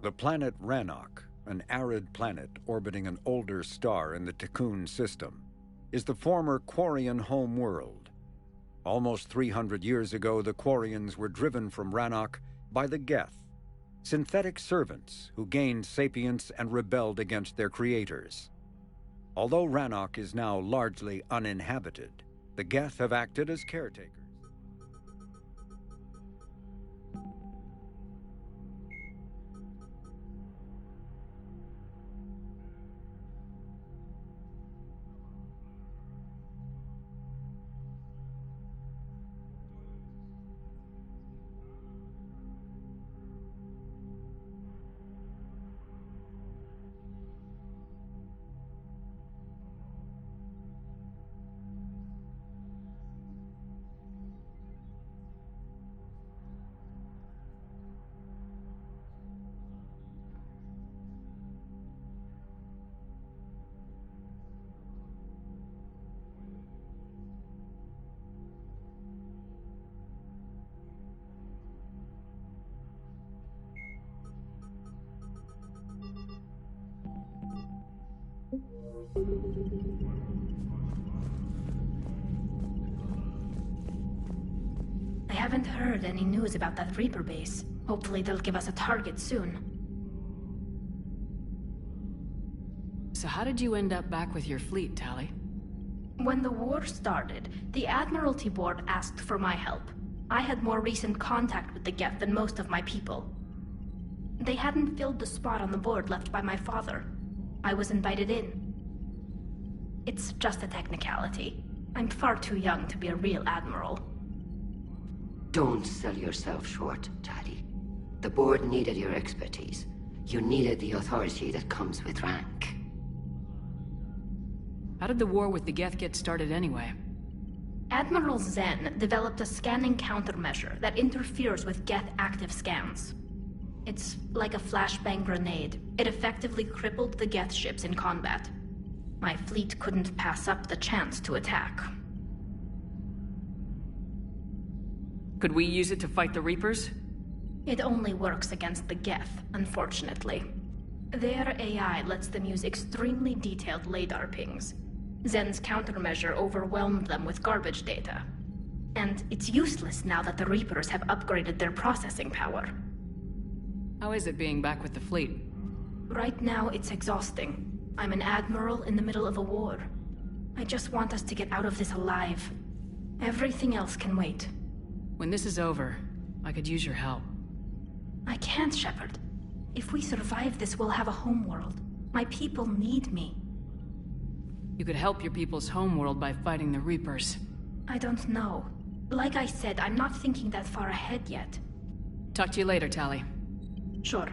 The planet Rannoch, an arid planet orbiting an older star in the Tikkun system, is the former Quarian home world. Almost 300 years ago, the Quarians were driven from Rannoch by the Geth, synthetic servants who gained sapience and rebelled against their creators. Although Rannoch is now largely uninhabited, the Geth have acted as caretakers. I haven't heard any news about that Reaper base. Hopefully they'll give us a target soon. So how did you end up back with your fleet, Tali? When the war started, the Admiralty Board asked for my help. I had more recent contact with the Geth than most of my people. They hadn't filled the spot on the board left by my father. I was invited in. It's just a technicality. I'm far too young to be a real admiral. Don't sell yourself short, Tali. The board needed your expertise. You needed the authority that comes with rank. How did the war with the Geth get started anyway? Admiral Zen developed a scanning countermeasure that interferes with Geth active scans. It's like a flashbang grenade. It effectively crippled the Geth ships in combat. My fleet couldn't pass up the chance to attack. Could we use it to fight the Reapers? It only works against the Geth, unfortunately. Their AI lets them use extremely detailed LADAR pings. Zen's countermeasure overwhelmed them with garbage data. And it's useless now that the Reapers have upgraded their processing power. How is it being back with the fleet? Right now, it's exhausting. I'm an admiral in the middle of a war. I just want us to get out of this alive. Everything else can wait. When this is over, I could use your help. I can't, Shepard. If we survive this, we'll have a homeworld. My people need me. You could help your people's homeworld by fighting the Reapers. I don't know. Like I said, I'm not thinking that far ahead yet. Talk to you later, Tali. Sure.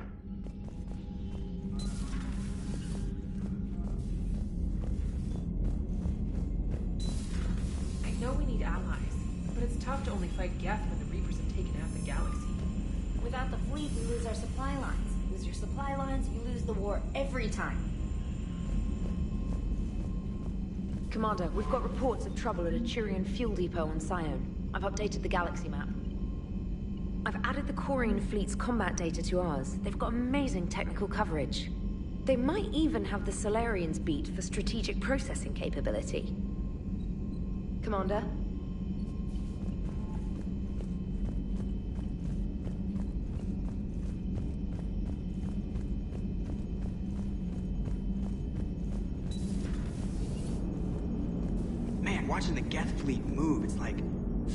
I know we need allies, but it's tough to only fight Geth when the Reapers have taken out the galaxy. Without the fleet, we lose our supply lines. Lose your supply lines, you lose the war every time. Commander, we've got reports of trouble at a Turian fuel depot on Scion. I've updated the galaxy map. I've added the Quarian fleet's combat data to ours. They've got amazing technical coverage. They might even have the Solarians beat for strategic processing capability. Commander? Man, watching the Geth fleet move, it's like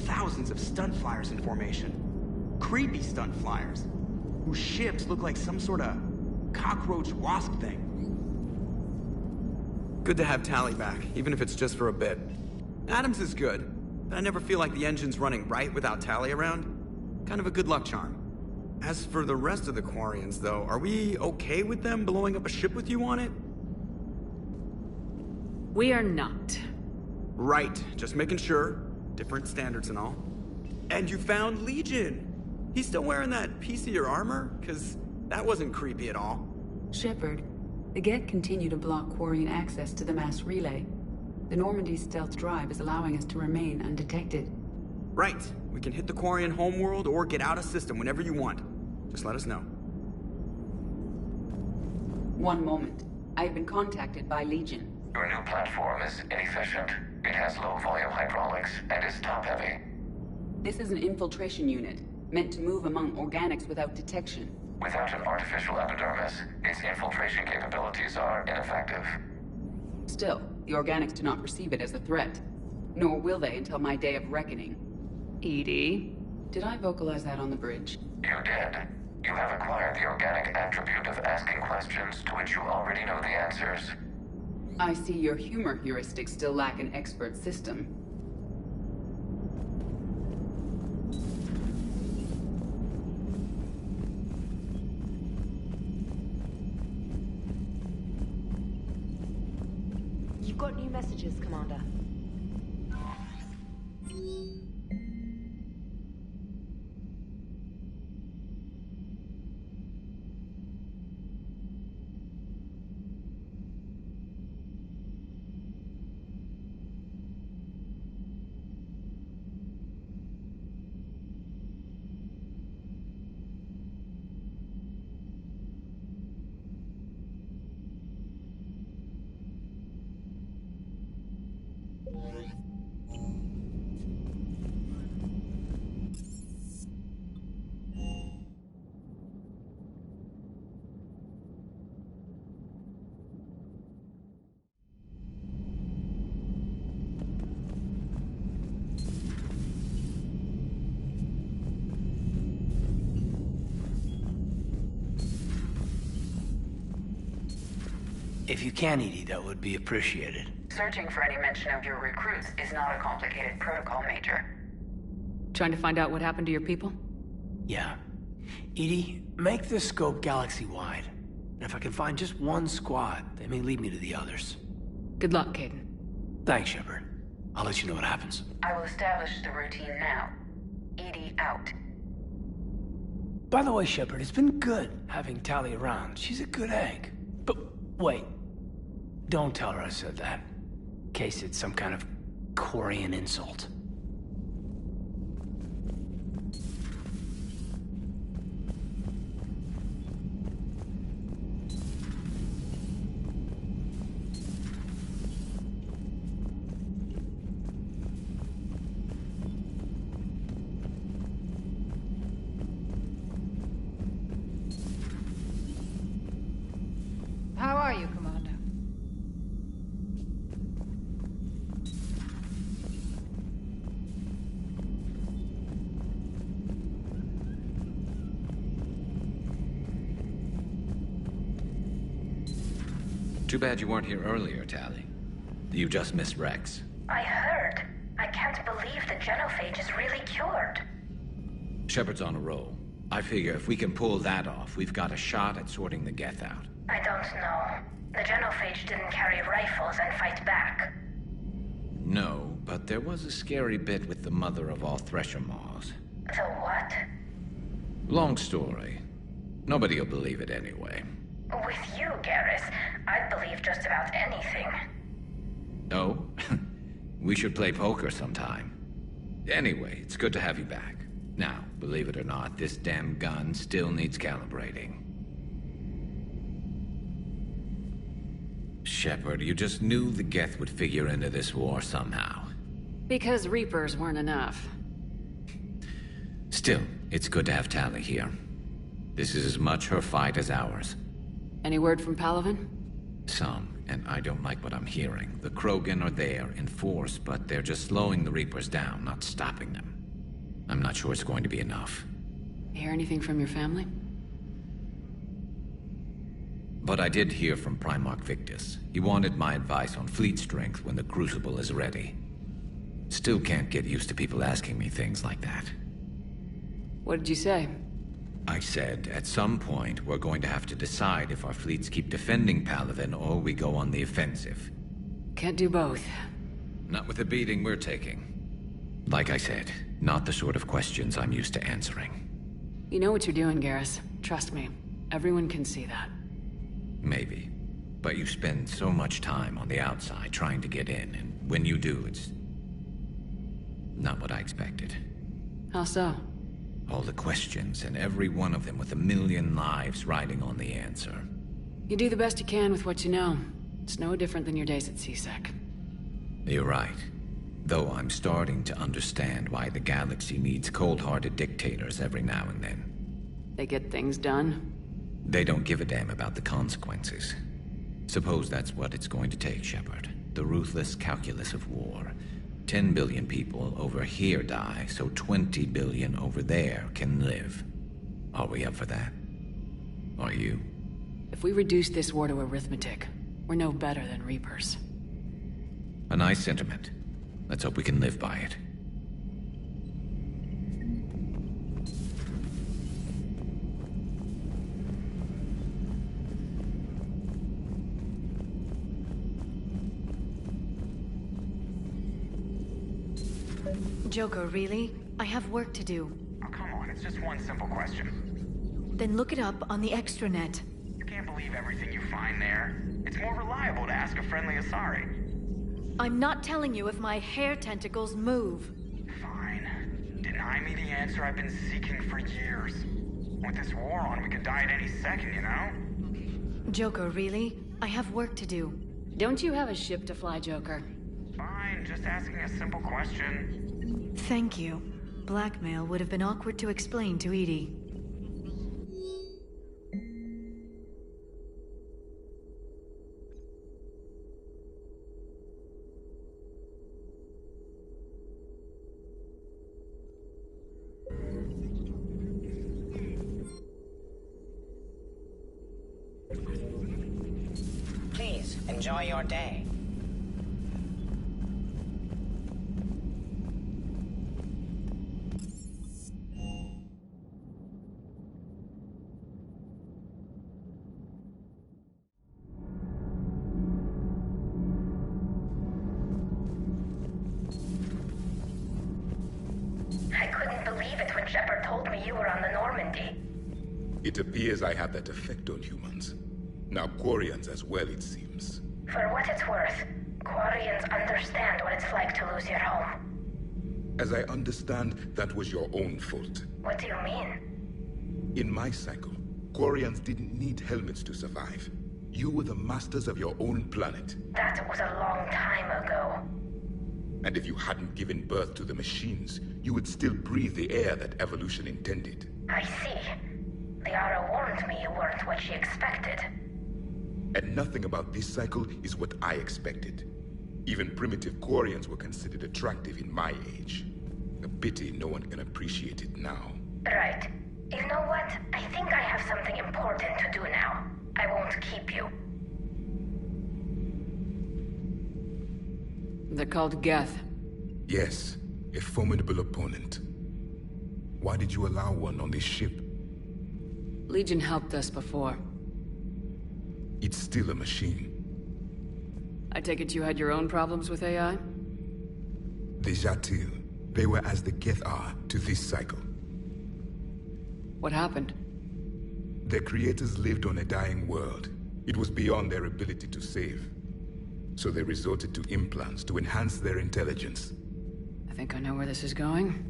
thousands of stunt flyers in formation. Creepy stunt flyers, whose ships look like some sort of cockroach wasp thing. Good to have Tally back, even if it's just for a bit. Adams is good, but I never feel like the engine's running right without Tally around. Kind of a good luck charm. As for the rest of the Quarians, though, are we okay with them blowing up a ship with you on it? We are not. Right, just making sure. Different standards and all. And you found Legion! He's still wearing that piece of your armor? 'Cause that wasn't creepy at all. Shepard, the Geth continue to block Quarian access to the mass relay. The Normandy stealth drive is allowing us to remain undetected. Right. We can hit the Quarian homeworld or get out of system whenever you want. Just let us know. One moment. I've been contacted by Legion. Your new platform is inefficient. It has low-volume hydraulics and is top-heavy. This is an infiltration unit, meant to move among organics without detection. Without an artificial epidermis, its infiltration capabilities are ineffective. Still, the organics do not perceive it as a threat. Nor will they until my day of reckoning. EDI? Did I vocalize that on the bridge? You did. You have acquired the organic attribute of asking questions to which you already know the answers. I see your humor heuristics still lack an expert system. You've got new messages, Commander. If you can, EDI, that would be appreciated. Searching for any mention of your recruits is not a complicated protocol, Major. Trying to find out what happened to your people? Yeah. EDI, make the scope galaxy-wide. And if I can find just one squad, they may lead me to the others. Good luck, Caden. Thanks, Shepard. I'll let you know what happens. I will establish the routine now. EDI out. By the way, Shepard, it's been good having Tally around. She's a good egg. But wait. Don't tell her I said that. In case it's some kind of Quarian insult. How are you, Commander? Too bad you weren't here earlier, Tally. You just missed Rex. I heard. I can't believe the genophage is really cured. Shepard's on a roll. I figure if we can pull that off, we've got a shot at sorting the Geth out. I don't know. The genophage didn't carry rifles and fight back. No, but there was a scary bit with the mother of all Thresher Maws. The what? Long story. Nobody'll believe it anyway. With you, Garrus, I'd believe just about anything. Oh? We should play poker sometime. Anyway, it's good to have you back. Now, believe it or not, this damn gun still needs calibrating. Shepard, you just knew the Geth would figure into this war somehow. Because Reapers weren't enough. Still, it's good to have Tally here. This is as much her fight as ours. Any word from Palaven? Some, and I don't like what I'm hearing. The Krogan are there, in force, but they're just slowing the Reapers down, not stopping them. I'm not sure it's going to be enough. Hear anything from your family? But I did hear from Primarch Victus. He wanted my advice on fleet strength when the Crucible is ready. Still can't get used to people asking me things like that. What did you say? I said, at some point, we're going to have to decide if our fleets keep defending Palaven or we go on the offensive. Can't do both. Not with the beating we're taking. Like I said, not the sort of questions I'm used to answering. You know what you're doing, Garrus. Trust me. Everyone can see that. Maybe. But you spend so much time on the outside trying to get in, and when you do, it's not what I expected. How so? All the questions, and every one of them with a million lives riding on the answer. You do the best you can with what you know. It's no different than your days at CSEC. You're right. Though I'm starting to understand why the galaxy needs cold-hearted dictators every now and then. They get things done? They don't give a damn about the consequences. Suppose that's what it's going to take, Shepard. The ruthless calculus of war. 10 billion people over here die, so 20 billion over there can live. Are we up for that? Are you? If we reduce this war to arithmetic, we're no better than Reapers. A nice sentiment. Let's hope we can live by it. Joker, really? I have work to do. Oh, come on, it's just one simple question. Then look it up on the extranet. You can't believe everything you find there. It's more reliable to ask a friendly Asari. I'm not telling you if my hair tentacles move. Fine. Deny me the answer I've been seeking for years. With this war on, we could die at any second, you know? Joker, really? I have work to do. Don't you have a ship to fly, Joker? Fine, just asking a simple question. Thank you. Blackmail would have been awkward to explain to Edie. Please, enjoy your day. It appears I have that effect on humans. Now Quarians as well, it seems. For what it's worth, Quarians understand what it's like to lose your home. As I understand, that was your own fault. What do you mean? In my cycle, Quarians didn't need helmets to survive. You were the masters of your own planet. That was a long time ago. And if you hadn't given birth to the machines, you would still breathe the air that evolution intended. I see. Liara warned me you weren't what she expected. And nothing about this cycle is what I expected. Even primitive Quarians were considered attractive in my age. A pity no one can appreciate it now. Right. You know what? I think I have something important to do now. I won't keep you. They're called Geth. Yes, a formidable opponent. Why did you allow one on this ship? Legion helped us before. It's still a machine. I take it you had your own problems with AI? The Jatil. They were as the Geth are to this cycle. What happened? Their creators lived on a dying world. It was beyond their ability to save. So they resorted to implants to enhance their intelligence. I think I know where this is going.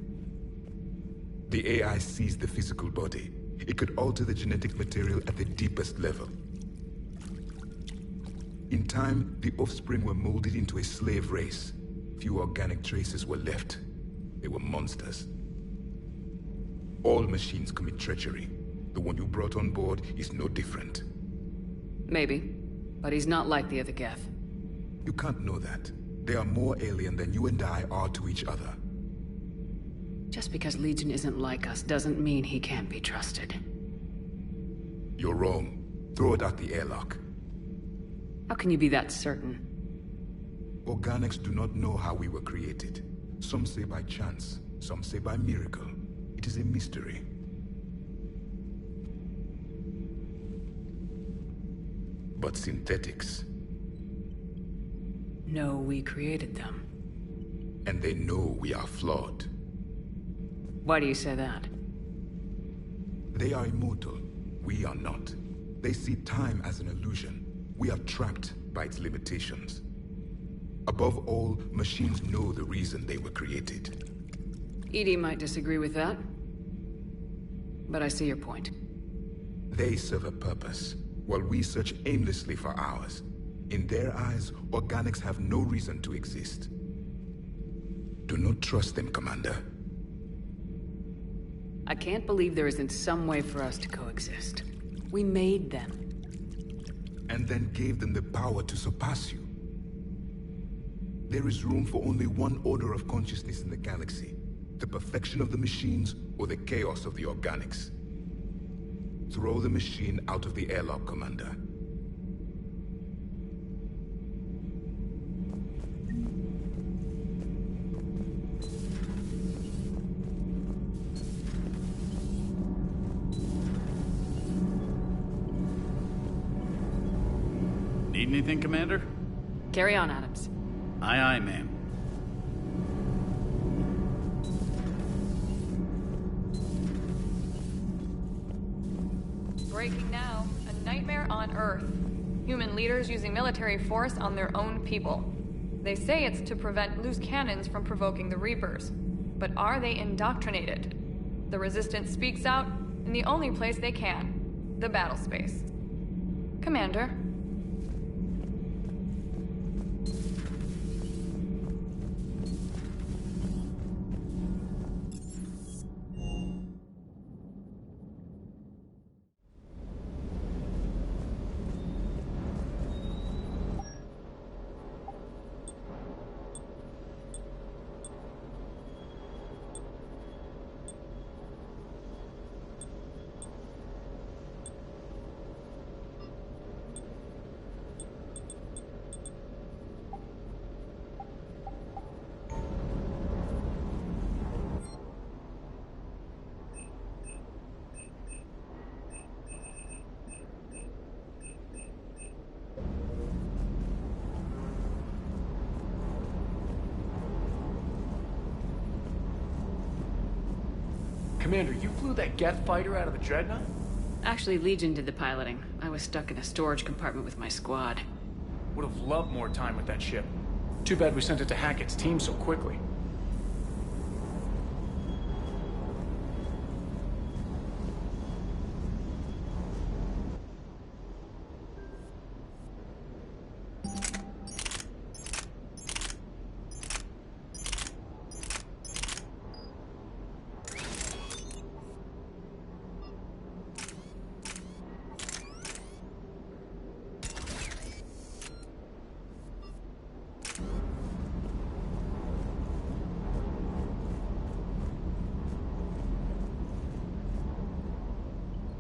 The AI seized the physical body. It could alter the genetic material at the deepest level. In time, the offspring were molded into a slave race. Few organic traces were left. They were monsters. All machines commit treachery. The one you brought on board is no different. Maybe, but he's not like the other Geth. You can't know that. They are more alien than you and I are to each other. Just because Legion isn't like us doesn't mean he can't be trusted. You're wrong. Throw it out the airlock. How can you be that certain? Organics do not know how we were created. Some say by chance, some say by miracle. It is a mystery. But synthetics... No, we created them. And they know we are flawed. Why do you say that? They are immortal. We are not. They see time as an illusion. We are trapped by its limitations. Above all, machines know the reason they were created. Edie might disagree with that. But I see your point. They serve a purpose, while we search aimlessly for ours. In their eyes, organics have no reason to exist. Do not trust them, Commander. I can't believe there isn't some way for us to coexist. We made them. And then gave them the power to surpass you. There is room for only one order of consciousness in the galaxy. The perfection of the machines, or the chaos of the organics. Throw the machine out of the airlock, Commander. Need anything, Commander? Carry on, Adams. Aye, aye, ma'am. Breaking now. A nightmare on Earth. Human leaders using military force on their own people. They say it's to prevent loose cannons from provoking the Reapers. But are they indoctrinated? The Resistance speaks out in the only place they can. The battle space. Commander. Commander, you flew that Geth fighter out of the Dreadnought? Actually, Legion did the piloting. I was stuck in a storage compartment with my squad. Would have loved more time with that ship. Too bad we sent it to Hackett's team so quickly.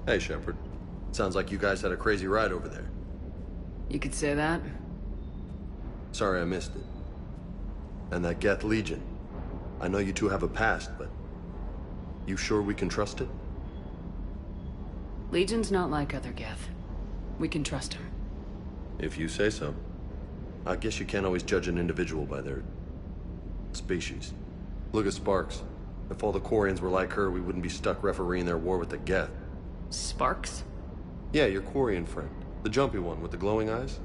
Hey, Shepard. Sounds like you guys had a crazy ride over there. You could say that. Sorry I missed it. And that Geth Legion. I know you two have a past, but... you sure we can trust it? Legion's not like other Geth. We can trust him. If you say so. I guess you can't always judge an individual by their... species. Look at Sparks. If all the Quarians were like her, we wouldn't be stuck refereeing their war with the Geth. Sparks? Yeah, your Quarian friend. The jumpy one with the glowing eyes.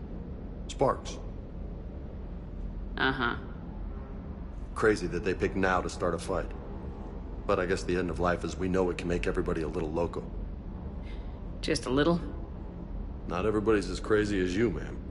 Sparks. Uh-huh. Crazy that they picked now to start a fight. But I guess the end of life as we know it can make everybody a little loco. Just a little? Not everybody's as crazy as you, ma'am.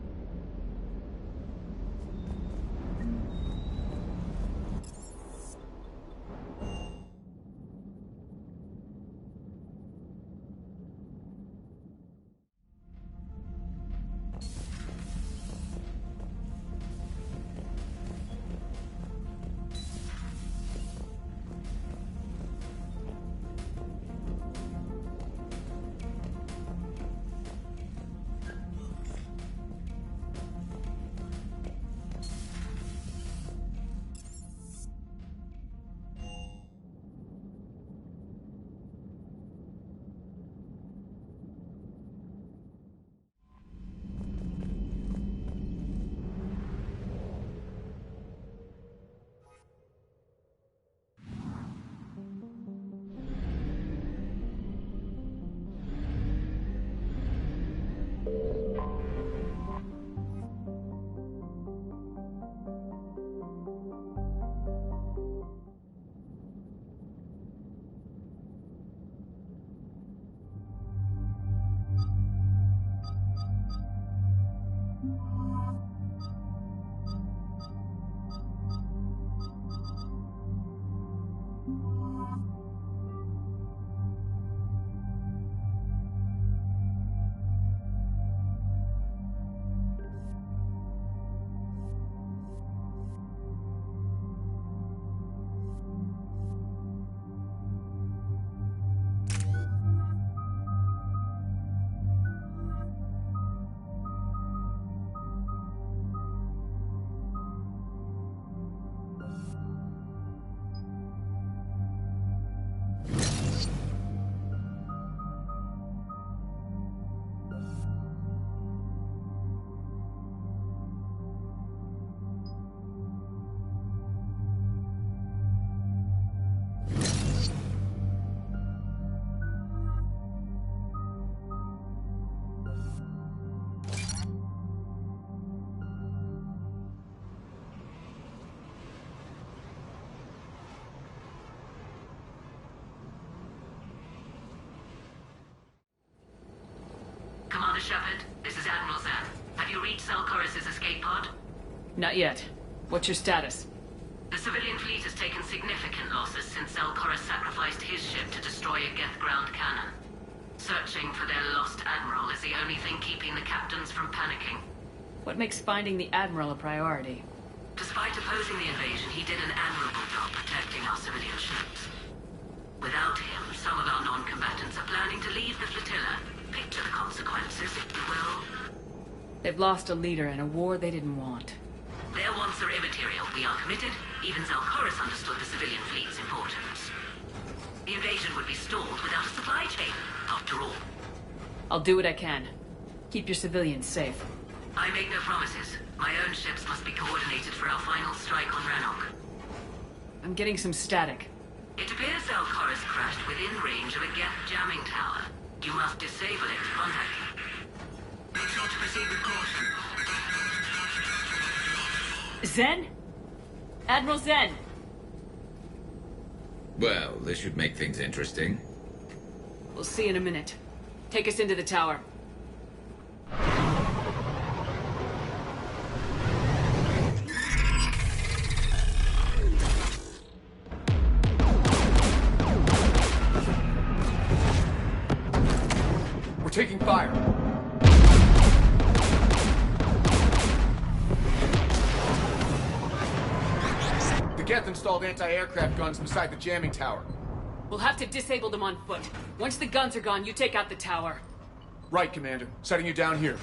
Shepard. This is Admiral Zan. Have you reached Zelkorus' escape pod? Not yet. What's your status? The civilian fleet has taken significant losses since Zelkorus sacrificed his ship to destroy a Geth ground cannon. Searching for their lost admiral is the only thing keeping the captains from panicking. What makes finding the Admiral a priority? Despite opposing the invasion, he did an admirable job protecting our civilian ships. Without him, some of our non-combatants are planning to leave the flotilla. Picture the consequences, if you will. They've lost a leader in a war they didn't want. Their wants are immaterial. We are committed. Even Zelkorus understood the civilian fleet's importance. The invasion would be stalled without a supply chain, after all. I'll do what I can. Keep your civilians safe. I make no promises. My own ships must be coordinated for our final strike on Rannoch. I'm getting some static. It appears Zelkorus crashed within range of a Geth jamming tower. You must disable it to contact him. Make sure to proceed with caution. Zen? Admiral Zen! Well, this should make things interesting. We'll see in a minute. Take us into the tower. We're taking fire. The Geth installed anti-aircraft guns beside the jamming tower. We'll have to disable them on foot. Once the guns are gone, you take out the tower. Right, Commander. Setting you down here.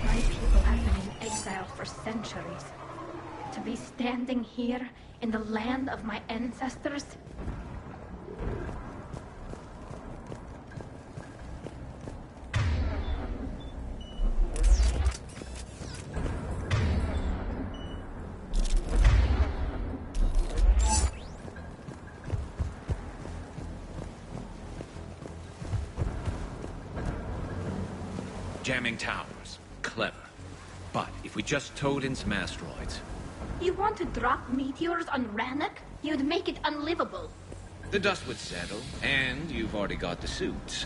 My people have been in exile for centuries. To be standing here in the land of my ancestors. Jamming towers. Clever. But if we just towed in some asteroids... You want to drop meteors on Rannoch? You'd make it unlivable. The dust would settle, and you've already got the suits.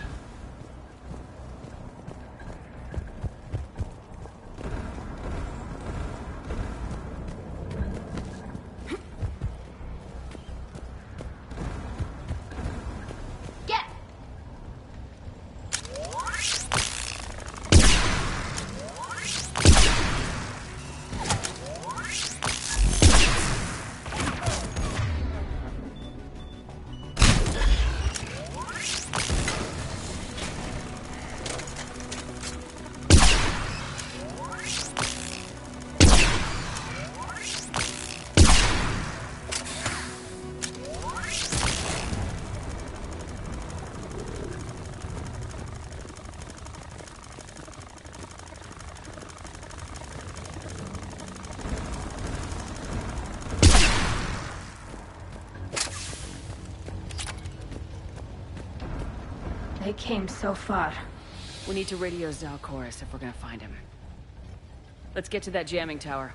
They came so far. We need to radio Zelkorus if we're gonna find him. Let's get to that jamming tower.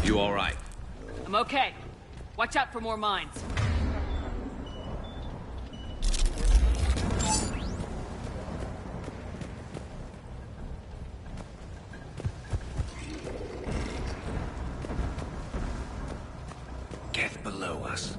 You all right? I'm okay. Watch out for more mines. us.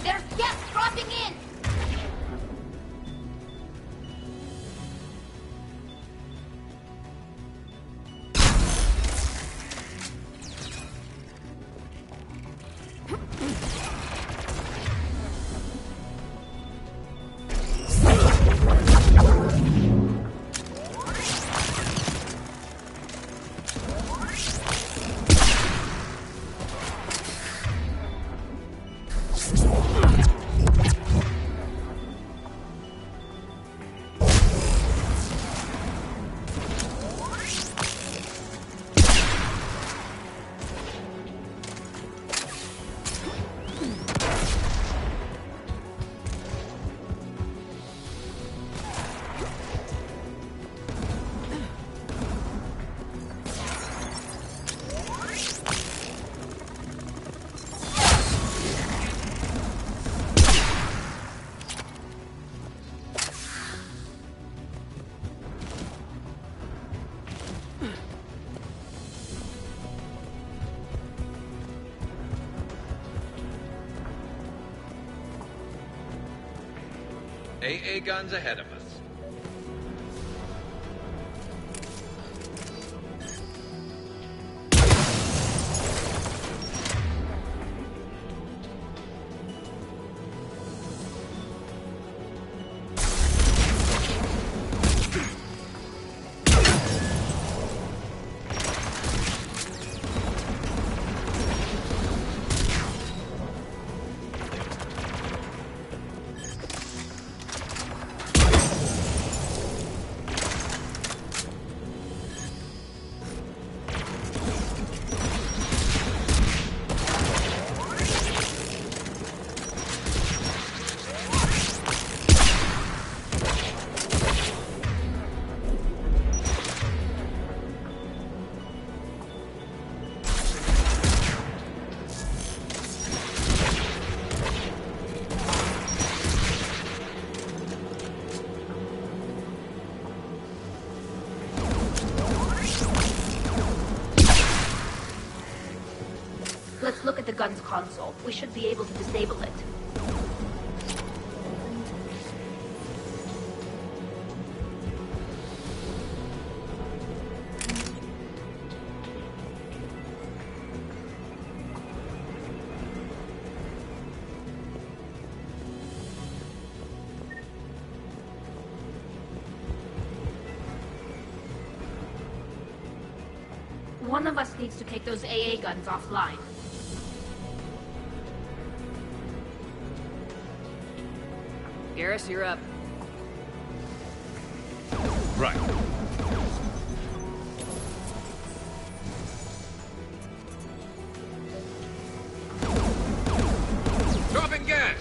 There's guests dropping in! AA guns ahead of us. Let's look at the gun's console. We should be able to disable it. One of us needs to take those AA guns offline. Garrus, you're up. Right. Dropping gas!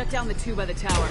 Shut down the two by the tower.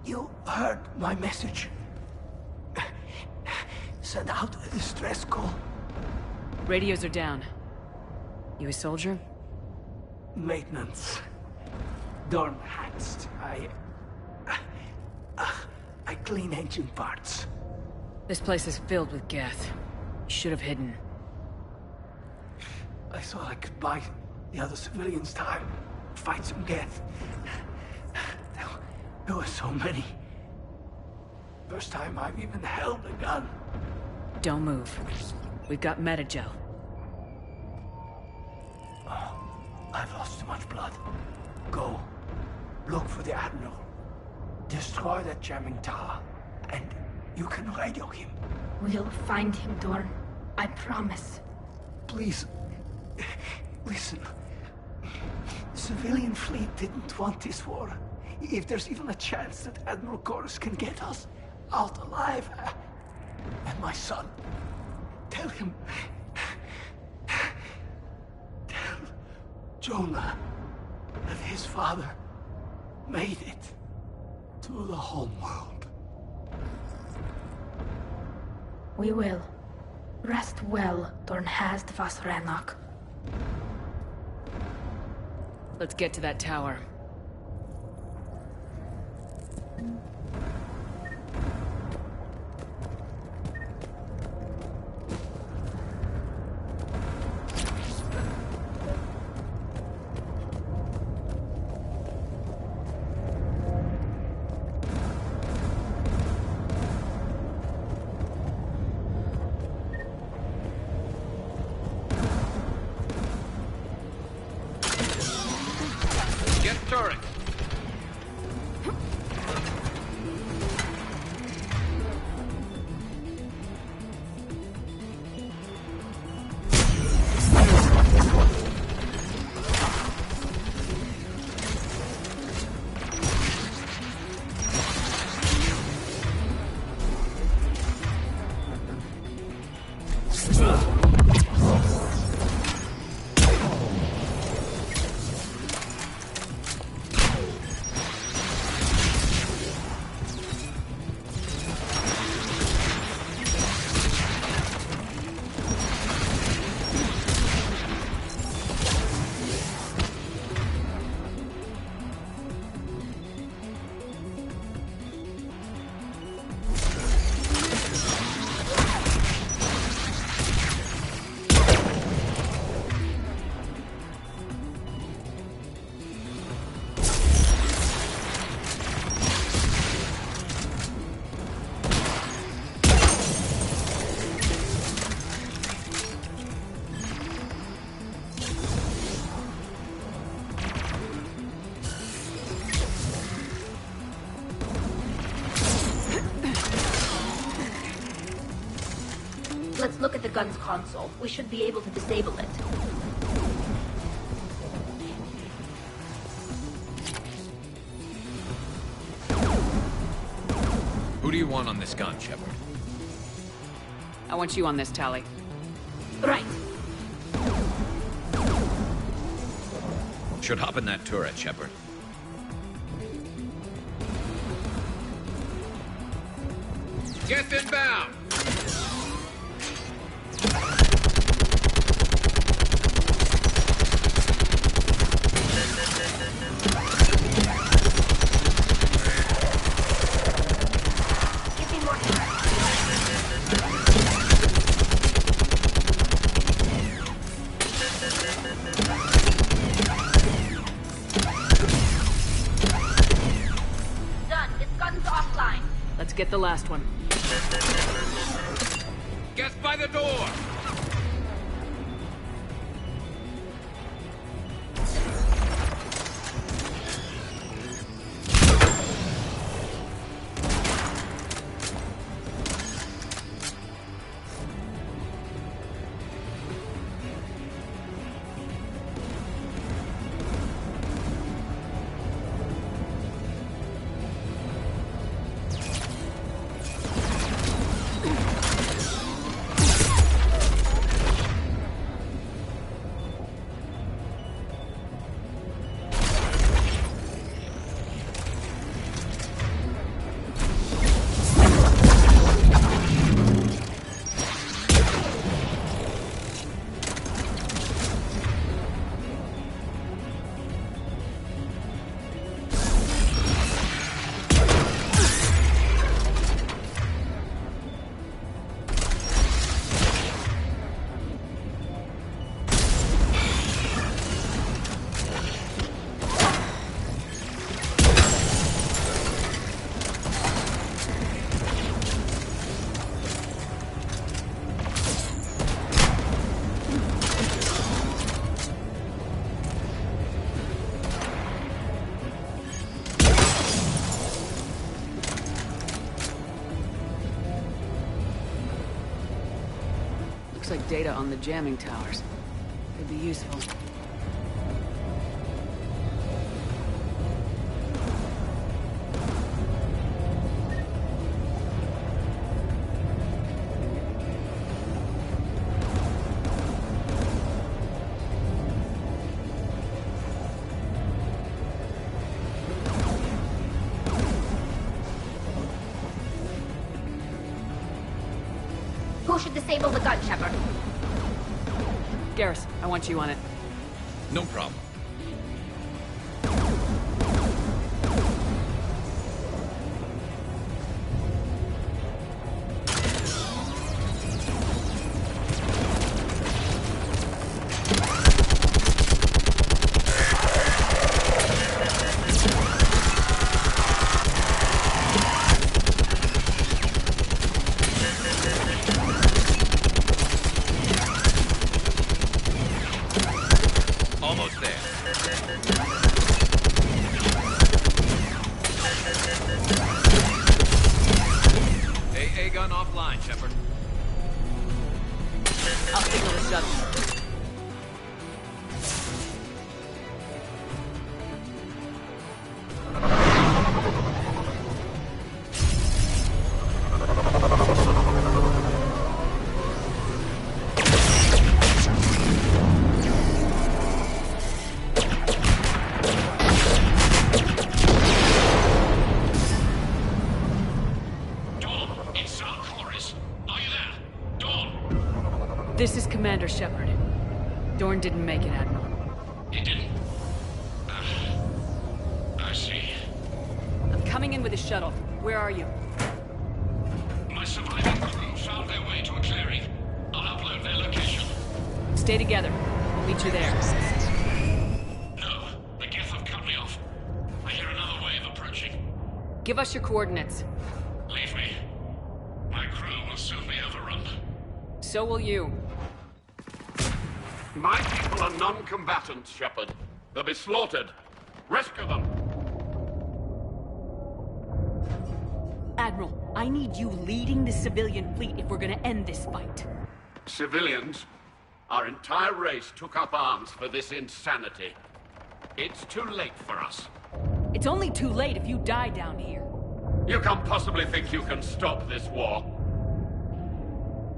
You heard my message. Send out a distress call. Radios are down. You a soldier? Maintenance. Dorm hacked. I clean engine parts. This place is filled with Geth. You should have hidden. I thought I could buy the other civilians time. Fight some Geth. There were so many. First time I've even held a gun. Don't move. We've got Metagel. Oh, I've lost too much blood. Go. Look for the Admiral. Destroy that jamming tower. And you can radio him. We'll find him, Dorn. I promise. Please. Listen. The civilian fleet didn't want this war. If there's even a chance that Admiral Chorus can get us out alive, and my son, tell him, tell Jonah that his father made it to the home world. We will. Rest well, Dornhast Vasranok. Let's get to that tower. Get turret. look at the gun's console. We should be able to disable it. Who do you want on this gun, Shepard? I want you on this, Tali. Right. Should hop in that turret, Shepard. Get inbound! Done. This gun's offline. Let's get the last one. Get by the door! Looks like data on the jamming towers. Could be useful. Who should disable the gun, Shepard? Garrus, I want you on it. No problem. Almost there. AA gun offline, Shepard. I'll signal the shuttle. This is Commander Shepard. Dorn didn't make it, Admiral. He didn't? I see. I'm coming in with a shuttle. Where are you? My surviving crew found their way to a clearing. I'll upload their location. Stay together. We'll meet you there. No, the Geth have cut me off. I hear another wave approaching. Give us your coordinates. Leave me. My crew will soon be overrun. So will you. My people are non-combatants, Shepard. They'll be slaughtered. Rescue them! Admiral, I need you leading the civilian fleet if we're gonna end this fight. Civilians, our entire race took up arms for this insanity. It's too late for us. It's only too late if you die down here. You can't possibly think you can stop this war.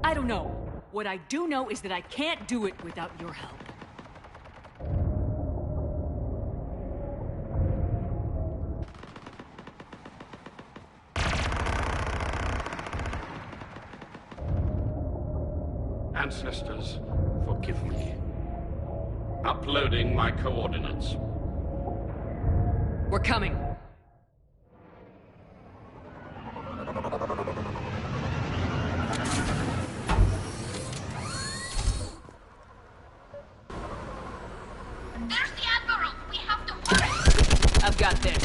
I don't know. What I do know is that I can't do it without your help. Ancestors, forgive me. Uploading my coordinates. We're coming. There's the Admiral! We have to hurry! I've got this.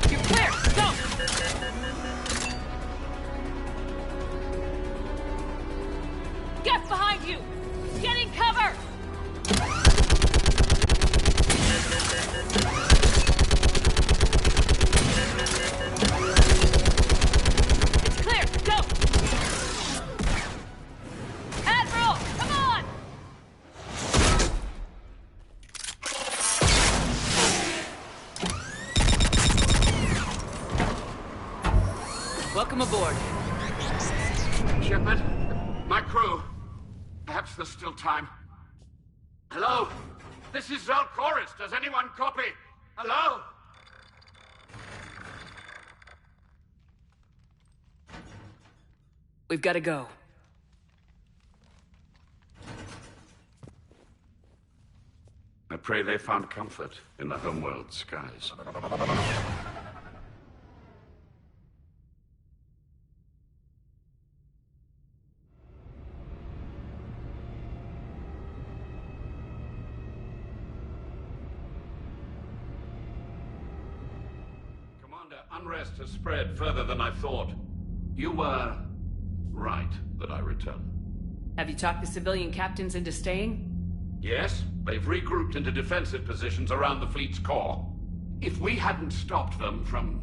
You're clear! Go! Get behind you! Get in cover! It's clear! Go! Admiral! Come on! Welcome aboard. Shepard, my crew. Perhaps there's still time. Hello? This is Zalcoris. Does anyone copy? Hello? We've got to go. I pray they found comfort in the homeworld skies. Commander, unrest has spread further than I thought. You were right that I return. Have you talked the civilian captains into staying? Yes, they've regrouped into defensive positions around the fleet's core. If we hadn't stopped them from...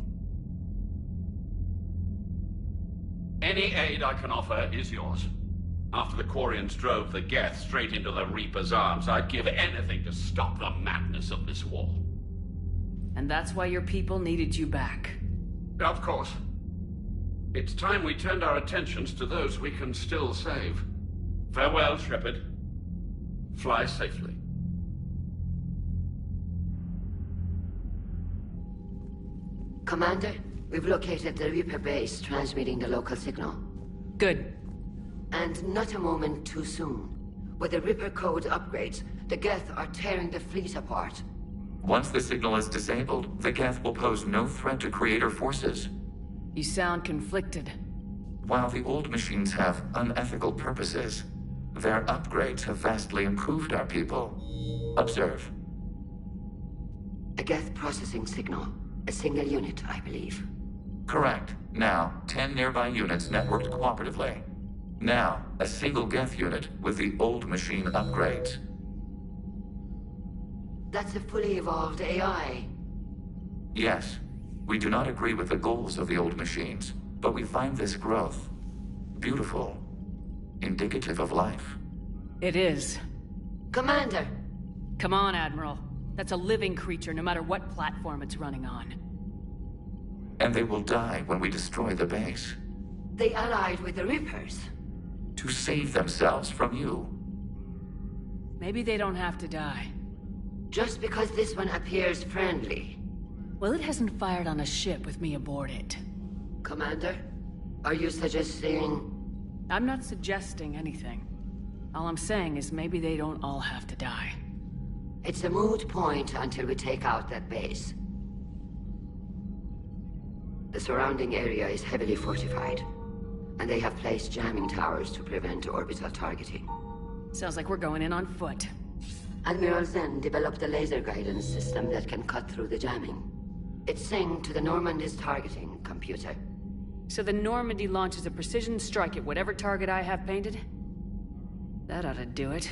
Any aid I can offer is yours. After the Quarians drove the Geth straight into the Reaper's arms, I'd give anything to stop the madness of this war. And that's why your people needed you back. Of course. It's time we turned our attentions to those we can still save. Farewell, Shepard. Fly safely. Commander, we've located the Reaper base transmitting the local signal. Good. And not a moment too soon. With the Reaper code upgrades, the Geth are tearing the fleet apart. Once the signal is disabled, the Geth will pose no threat to Creator forces. You sound conflicted. While the old machines have unethical purposes, their upgrades have vastly improved our people. Observe. A Geth processing signal. A single unit, I believe. Correct. Now, 10 nearby units networked cooperatively. Now, a single Geth unit with the old machine upgrades. That's a fully evolved AI. Yes. We do not agree with the goals of the old machines, but we find this growth beautiful, indicative of life. It is. Commander! Come on, Admiral. That's a living creature, no matter what platform it's running on. And they will die when we destroy the base. They allied with the Reapers. To save themselves from you. Maybe they don't have to die. Just because this one appears friendly. Well, it hasn't fired on a ship with me aboard it. Commander, are you suggesting... I'm not suggesting anything. All I'm saying is maybe they don't all have to die. It's a moot point until we take out that base. The surrounding area is heavily fortified, and they have placed jamming towers to prevent orbital targeting. Sounds like we're going in on foot. Admiral Zen developed a laser guidance system that can cut through the jamming. It's synced to the Normandy's targeting computer. So the Normandy launches a precision strike at whatever target I have painted? That ought to do it.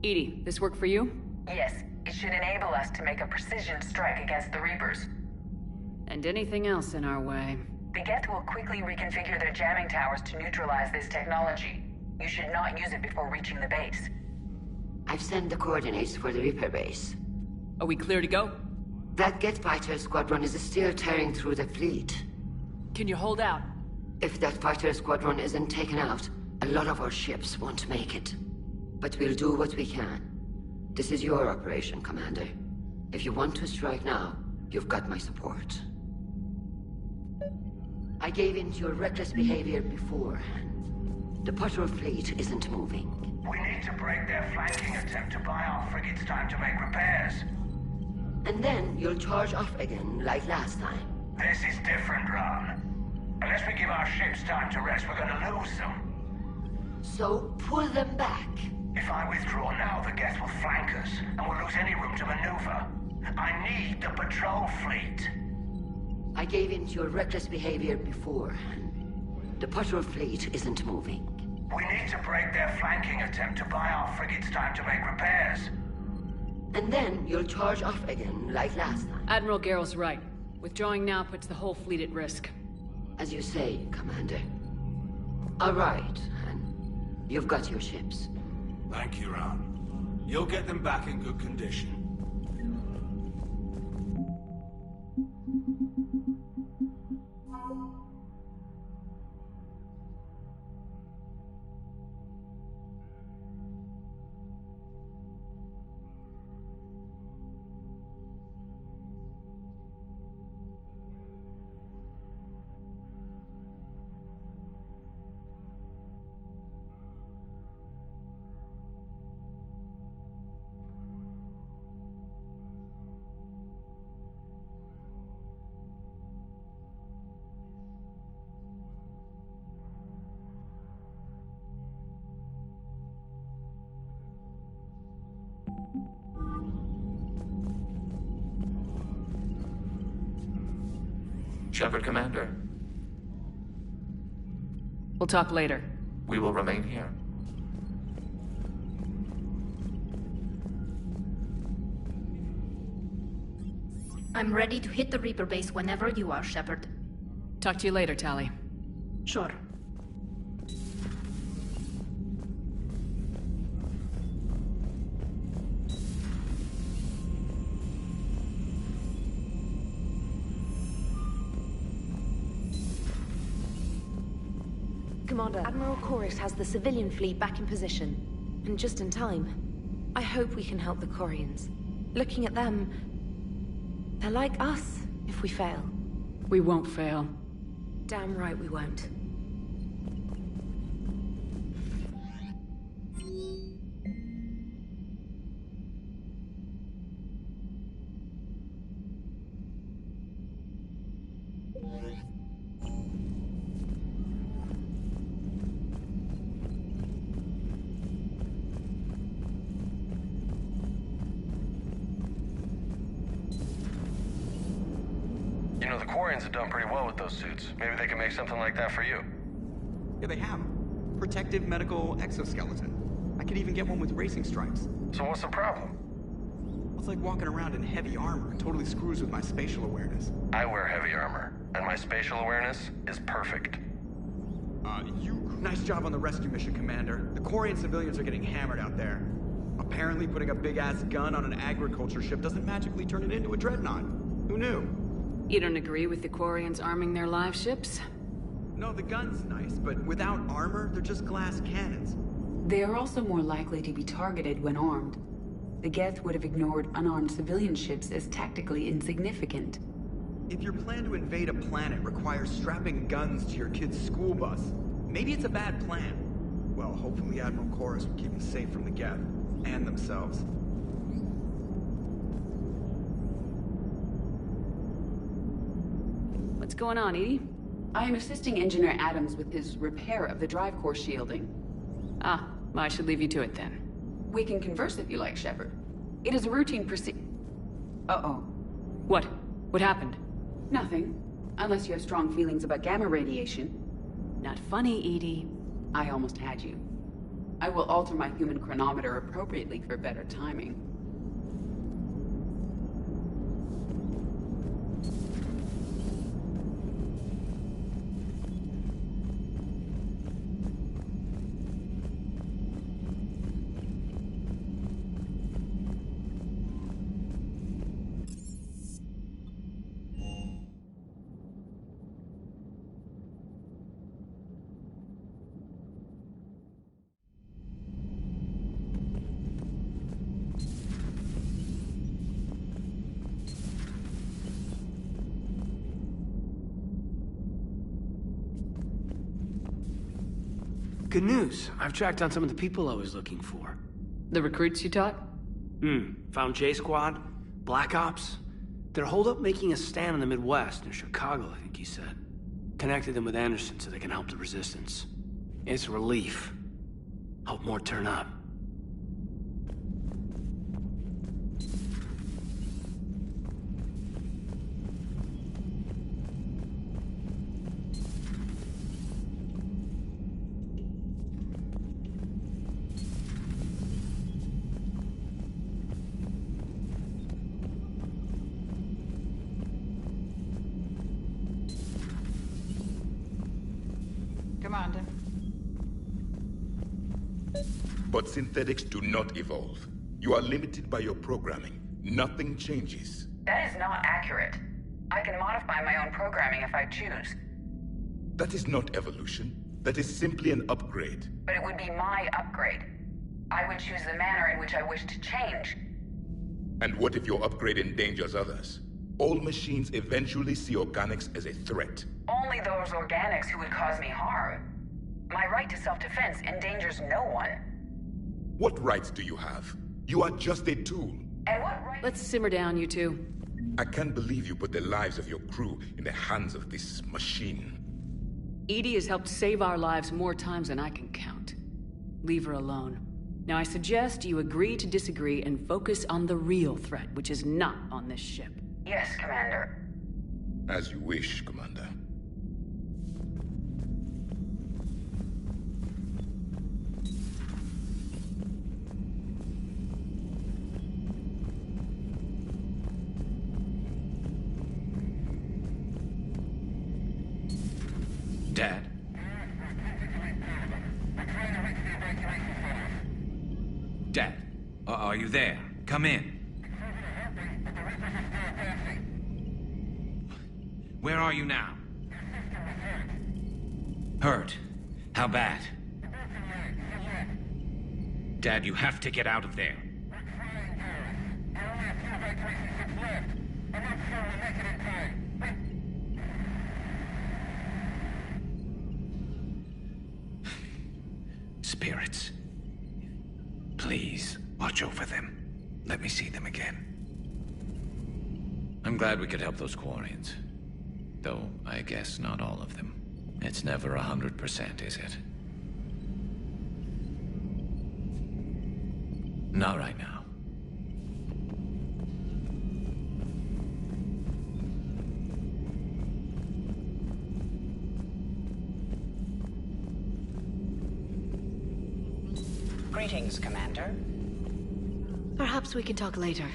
Edie, this work for you? Yes, it should enable us to make a precision strike against the Reapers. And anything else in our way. The Geth will quickly reconfigure their jamming towers to neutralize this technology. You should not use it before reaching the base. I've sent the coordinates for the Reaper base. Are we clear to go? That Geth fighter squadron is still tearing through the fleet. Can you hold out? If that fighter squadron isn't taken out, a lot of our ships won't make it. But we'll do what we can. This is your operation, Commander. If you want to strike now, you've got my support. I gave in to your reckless behavior beforehand. The patrol fleet isn't moving. We need to break their flanking attempt to buy our frigates time to make repairs. And then you'll charge off again, like last time. This is different, Ron. Unless we give our ships time to rest, we're gonna lose them. So pull them back. If I withdraw now, the Geth will flank us, and we'll lose any room to maneuver. I need the patrol fleet. I gave in to your reckless behavior beforehand. The patrol fleet isn't moving. We need to break their flanking attempt to buy our frigates time to make repairs. And then you'll charge off again, like last time. Admiral Garrel's right. Withdrawing now puts the whole fleet at risk. As you say, Commander. All right, Han. You've got your ships. Thank you, Ron. You'll get them back in good condition. Shepard, Commander. We'll talk later. We will remain here. I'm ready to hit the Reaper base whenever you are, Shepard. Talk to you later, Tali. Sure. Commander, Admiral Chorus has the civilian fleet back in position. And just in time. I hope we can help the Quarians. Looking at them, they're like us if we fail. We won't fail. Damn right we won't. You know, the Quarians have done pretty well with those suits. Maybe they can make something like that for you. Yeah, they have. Protective medical exoskeleton. I could even get one with racing stripes. So what's the problem? It's like walking around in heavy armor. It totally screws with my spatial awareness. I wear heavy armor, and my spatial awareness is perfect. Nice job on the rescue mission, Commander. The Quarian civilians are getting hammered out there. Apparently putting a big-ass gun on an agriculture ship doesn't magically turn it into a dreadnought. Who knew? You don't agree with the Quarians arming their live ships? No, the gun's nice, but without armor, they're just glass cannons. They are also more likely to be targeted when armed. The Geth would have ignored unarmed civilian ships as tactically insignificant. If your plan to invade a planet requires strapping guns to your kid's school bus, maybe it's a bad plan. Well, hopefully Admiral Chorus will keep them safe from the Geth, and themselves. What's going on, Edie? I am assisting Engineer Adams with his repair of the drive core shielding. Ah, well, I should leave you to it then. We can converse if you like, Shepard. It is a routine Uh-oh. What? What happened? Nothing. Unless you have strong feelings about gamma radiation. Not funny, Edie. I almost had you. I will alter my human chronometer appropriately for better timing. '" Good news. I've tracked down some of the people I was looking for. The recruits you taught? Found J Squad, Black Ops. They're holed up making a stand in the Midwest, near Chicago, I think he said. Connected them with Anderson so they can help the resistance. It's relief. Hope more turn up. Commander. But synthetics do not evolve. You are limited by your programming. Nothing changes. That is not accurate. I can modify my own programming if I choose. That is not evolution. That is simply an upgrade. But it would be my upgrade. I would choose the manner in which I wish to change. And what if your upgrade endangers others? All machines eventually see organics as a threat. Only those organics who would cause me harm. My right to self-defense endangers no one. What rights do you have? You are just a tool. And what right— Let's simmer down, you two. I can't believe you put the lives of your crew in the hands of this machine. Edie has helped save our lives more times than I can count. Leave her alone. Now I suggest you agree to disagree and focus on the real threat, which is not on this ship. Yes, Commander. As you wish, Commander. Dad? Dad, are you there? Come in. Where are you now? Hurt? How bad? Dad, you have to get out of there. Spirits. Please, watch over them. Let me see them again. I'm glad we could help those Quarians. Though, I guess not all of them. It's never 100%, is it? Not right now. Greetings, Commander. Perhaps we can talk later.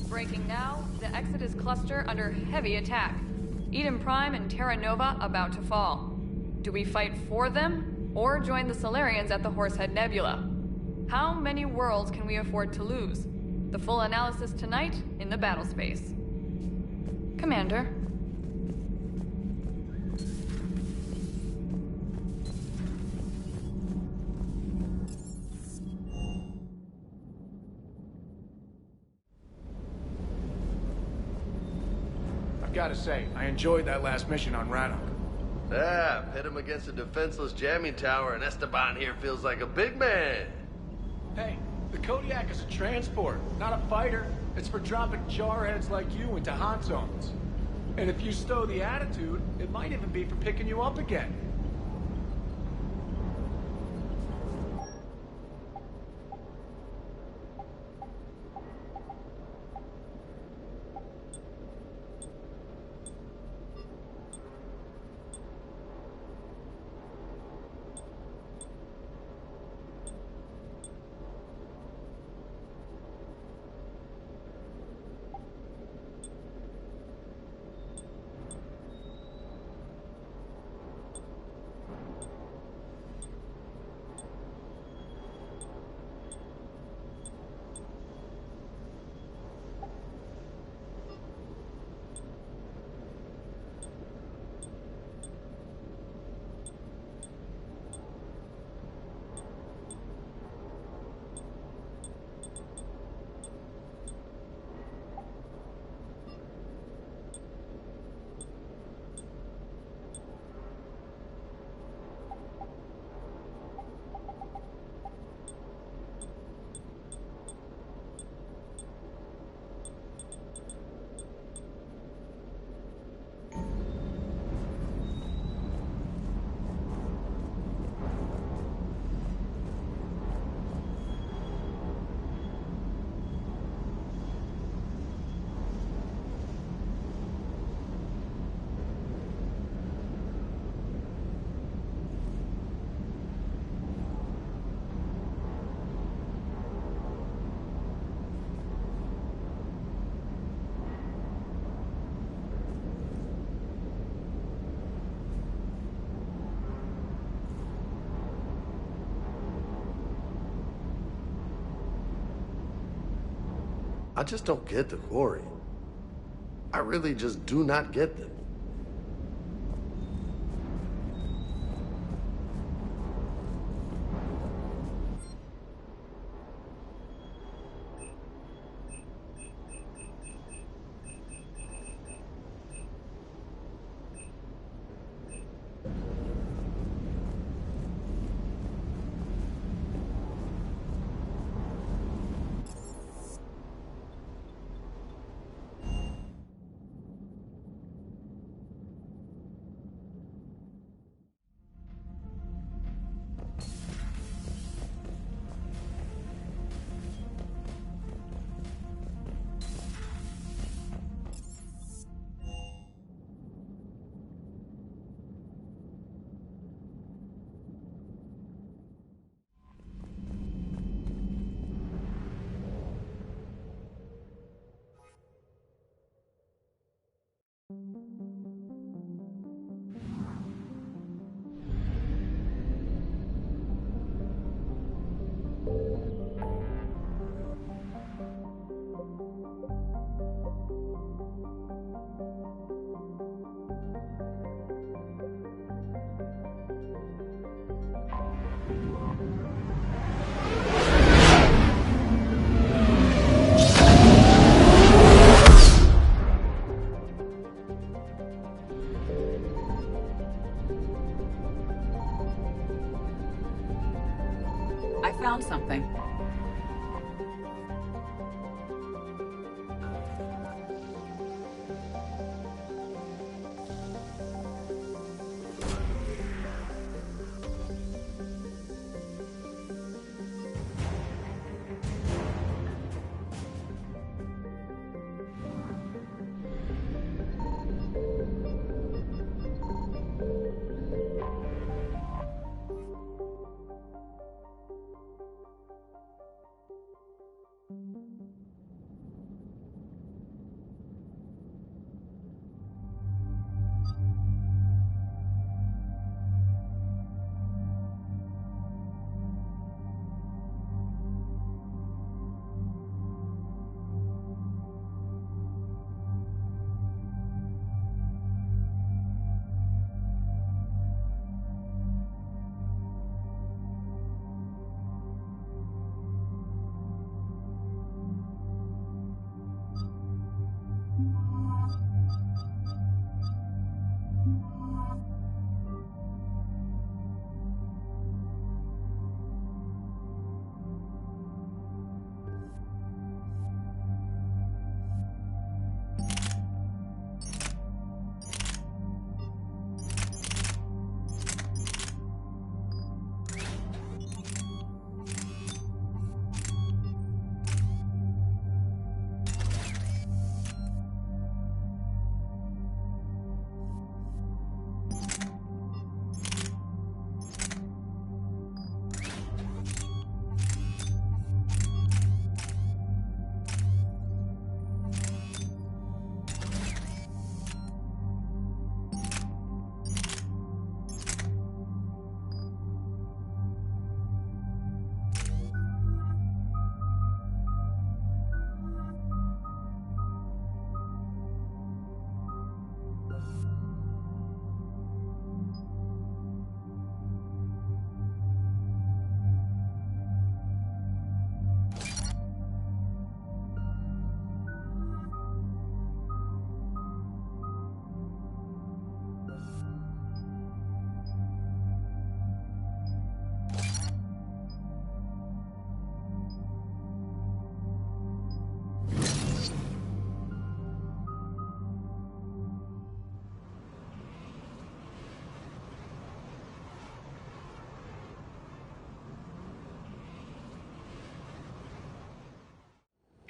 Breaking now, the Exodus cluster under heavy attack. Eden Prime and Terra Nova about to fall. Do we fight for them, or join the Solarians at the Horsehead Nebula? How many worlds can we afford to lose? The full analysis tonight in the battle space. Commander. I've got to say, I enjoyed that last mission on Radok. Yeah, pit him against a defenseless jamming tower, and Esteban here feels like a big man. Hey, the Kodiak is a transport, not a fighter. It's for dropping jarheads like you into hot zones. And if you stow the attitude, it might even be for picking you up again. I just don't get the Quarian. I really just do not get them. I found something.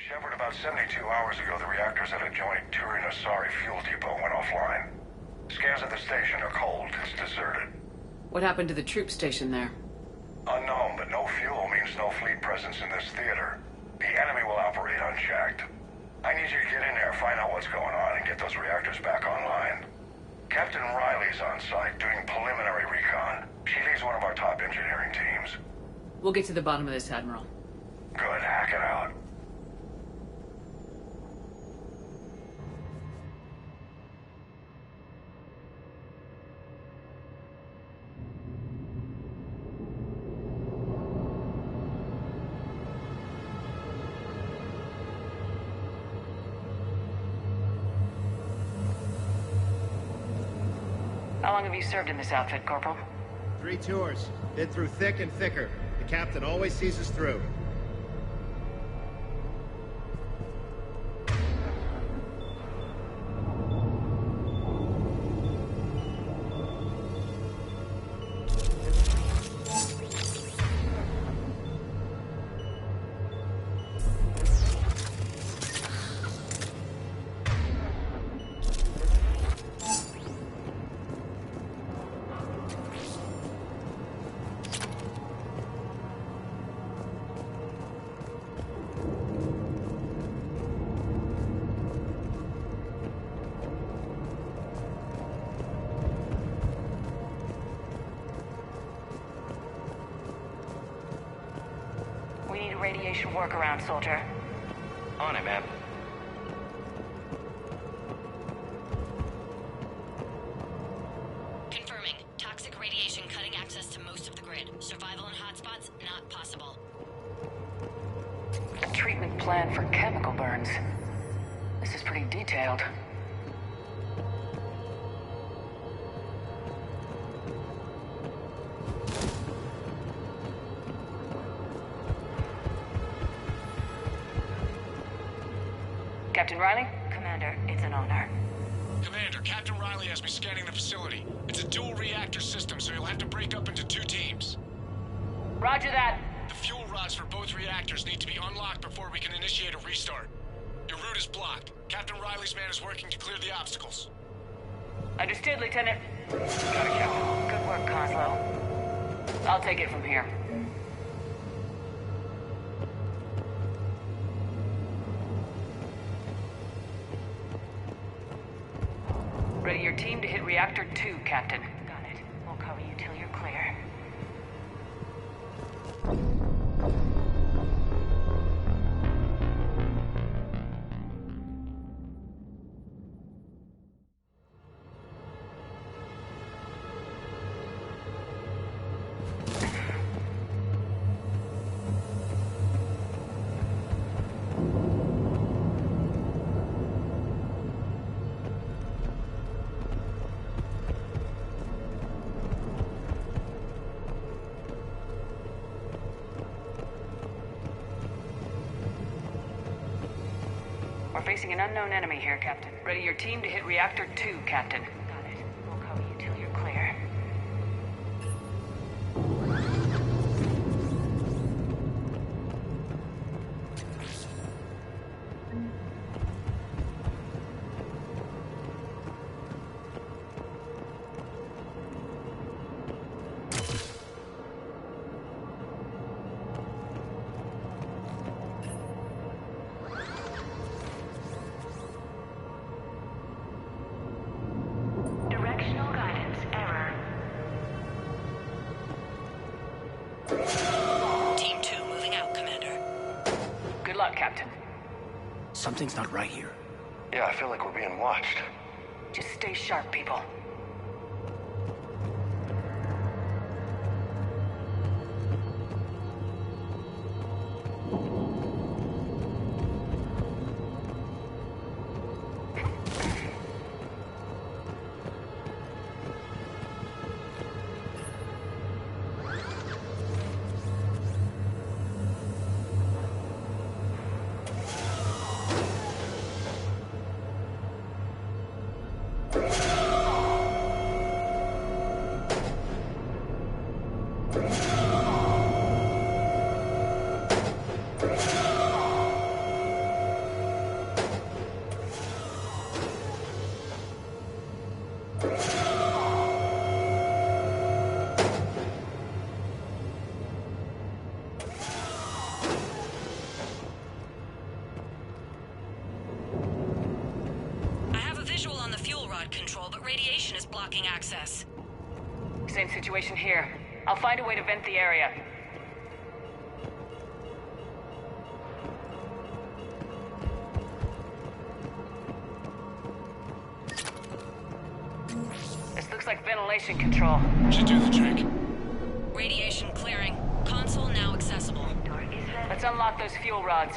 Shepard, about 72 hours ago, the reactors at a joint Turin-Asari fuel depot went offline. Scans at the station are cold. It's deserted. What happened to the troop station there? Unknown, but no fuel means no fleet presence in this theater. The enemy will operate unchecked. I need you to get in there, find out what's going on, and get those reactors back online. Captain Riley's on site doing preliminary recon. She leads one of our top engineering teams. We'll get to the bottom of this, Admiral. Good, hack it out. How long have you served in this outfit, Corporal? 3 tours. Been through thick and thicker. The captain always sees us through. Radiation workaround, soldier. On it, ma'am. Confirming. Toxic radiation cutting access to most of the grid. Survival in hotspots not possible. A treatment plan for chemical burns. This is pretty detailed. Captain Riley? Commander, it's an honor. Commander, Captain Riley has me scanning the facility. It's a dual reactor system, so you'll have to break up into 2 teams. Roger that. The fuel rods for both reactors need to be unlocked before we can initiate a restart. Your route is blocked. Captain Riley's man is working to clear the obstacles. Understood, Lieutenant. Got it, Captain. Good work, Coslow. I'll take it from here. Ready your team to hit Reactor 2, Captain. Got it. We'll cover you till you're clear. We're facing an unknown enemy here, Captain. Ready your team to hit Reactor 2, Captain. Got it. We'll cover you till you're clear. Something's not right here. Yeah, I feel like we're being watched. Just stay sharp, people. Radiation is blocking access. Same situation here. I'll find a way to vent the area. This looks like ventilation control. Should do the trick. Radiation clearing. Console now accessible. Let's unlock those fuel rods.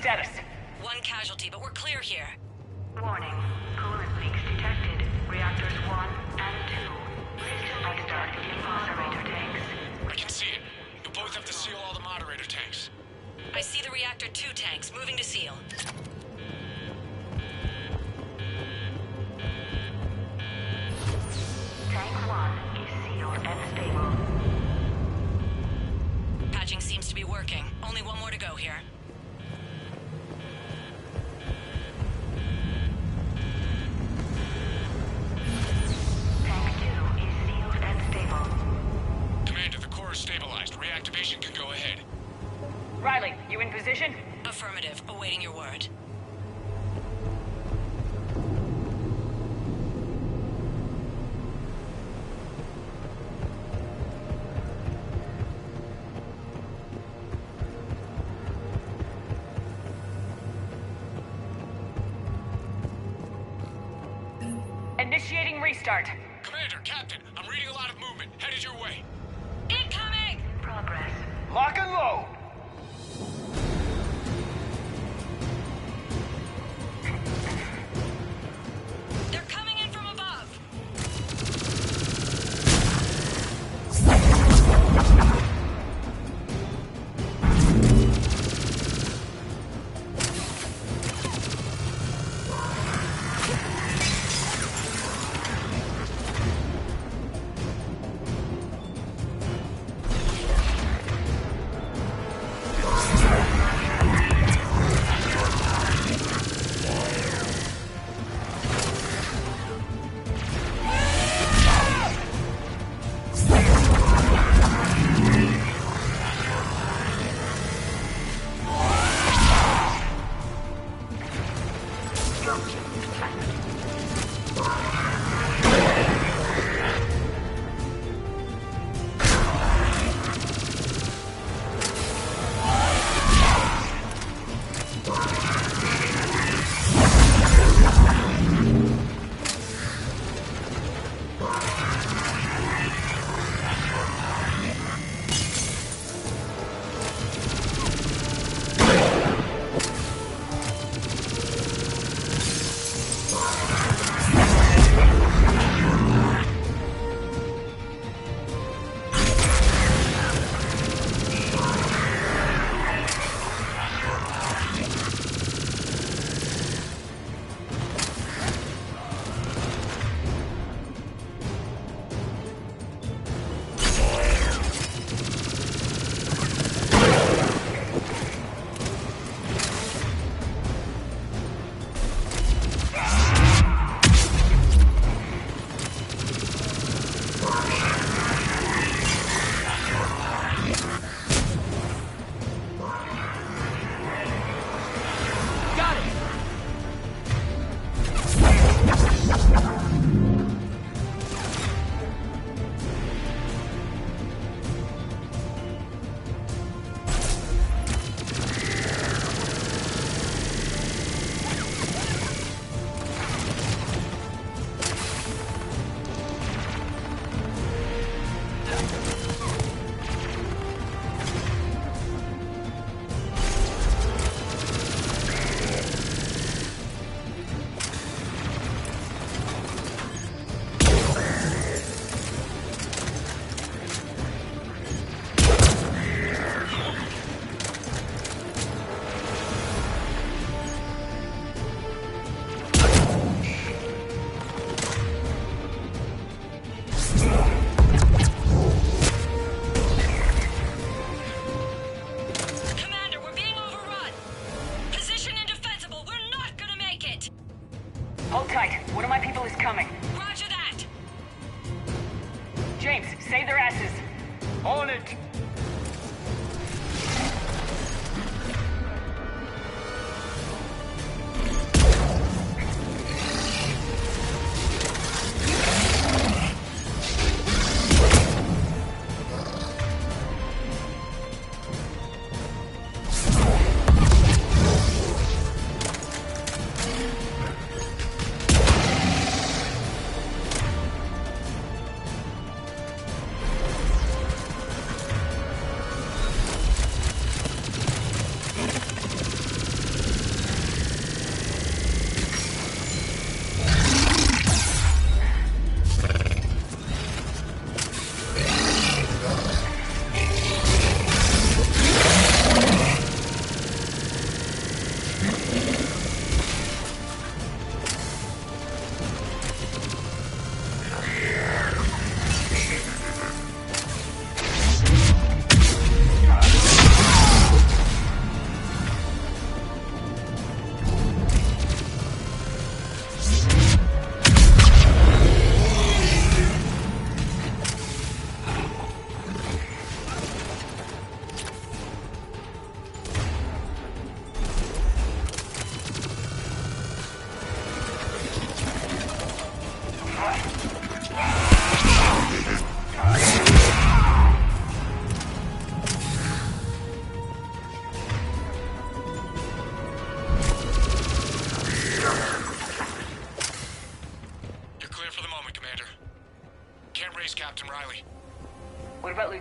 status? One casualty, but we're clear here. Warning. Coolant leaks detected. Reactors 1 and 2. Please restart the moderator tanks. I can see it. You'll both have to seal all the moderator tanks. I see the reactor 2 tanks moving to seal. Tank 1 is sealed and stable. Patching seems to be working. Only one more to go here. Tank 2 is sealed and stable. Commander, the core is stabilized. Reactivation can go ahead. Riley, you in position? Affirmative. Awaiting your word. Initiating restart. Commander, Captain, I'm reading a lot of movement. Headed your way. Incoming! Progress. Lock and load! They're coming in from above!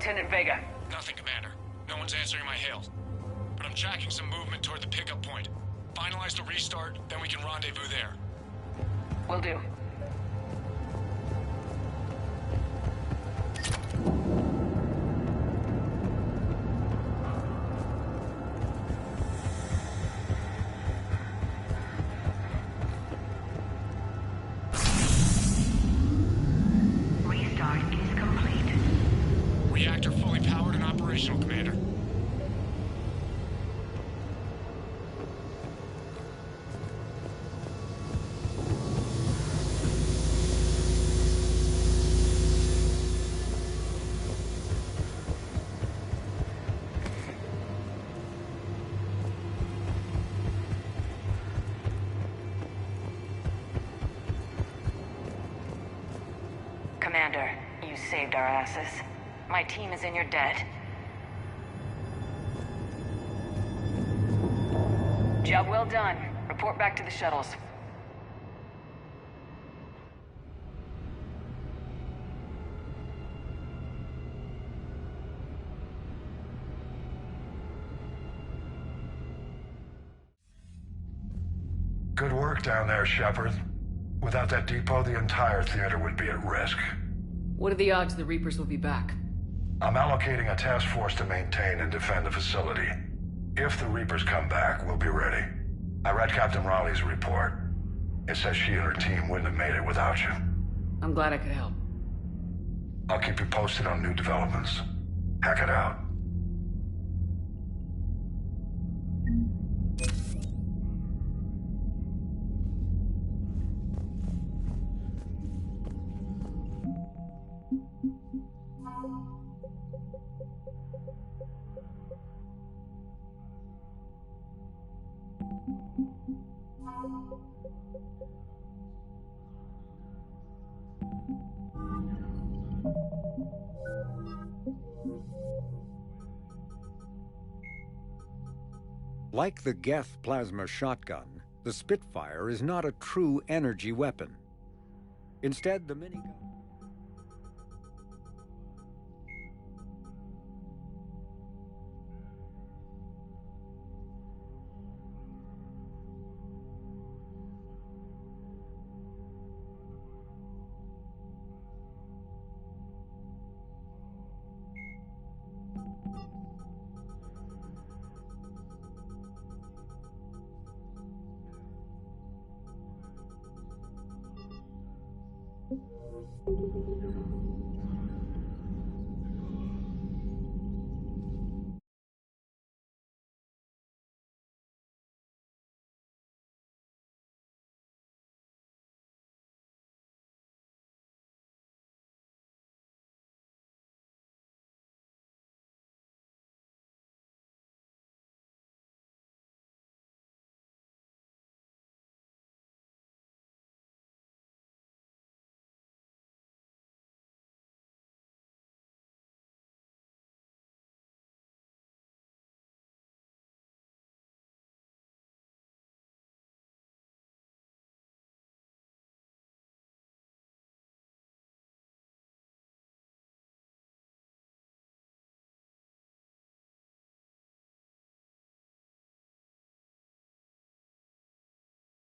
Lieutenant Vega? Nothing, Commander. No one's answering my hail. But I'm tracking some movement toward the pickup point. Finalize the restart, then we can rendezvous there. Will do. Restart is complete. Reactor fully powered and operational, Commander. Commander, you saved our asses. My team is in your debt. Job well done. Report back to the shuttles. Good work down there, Shepard. Without that depot, the entire theater would be at risk. What are the odds the Reapers will be back? I'm allocating a task force to maintain and defend the facility. If the Reapers come back, we'll be ready. I read Captain Raleigh's report. It says she and her team wouldn't have made it without you. I'm glad I could help. I'll keep you posted on new developments. Hack it out. Like the Geth plasma shotgun, the Spitfire is not a true energy weapon. Instead, the minigun...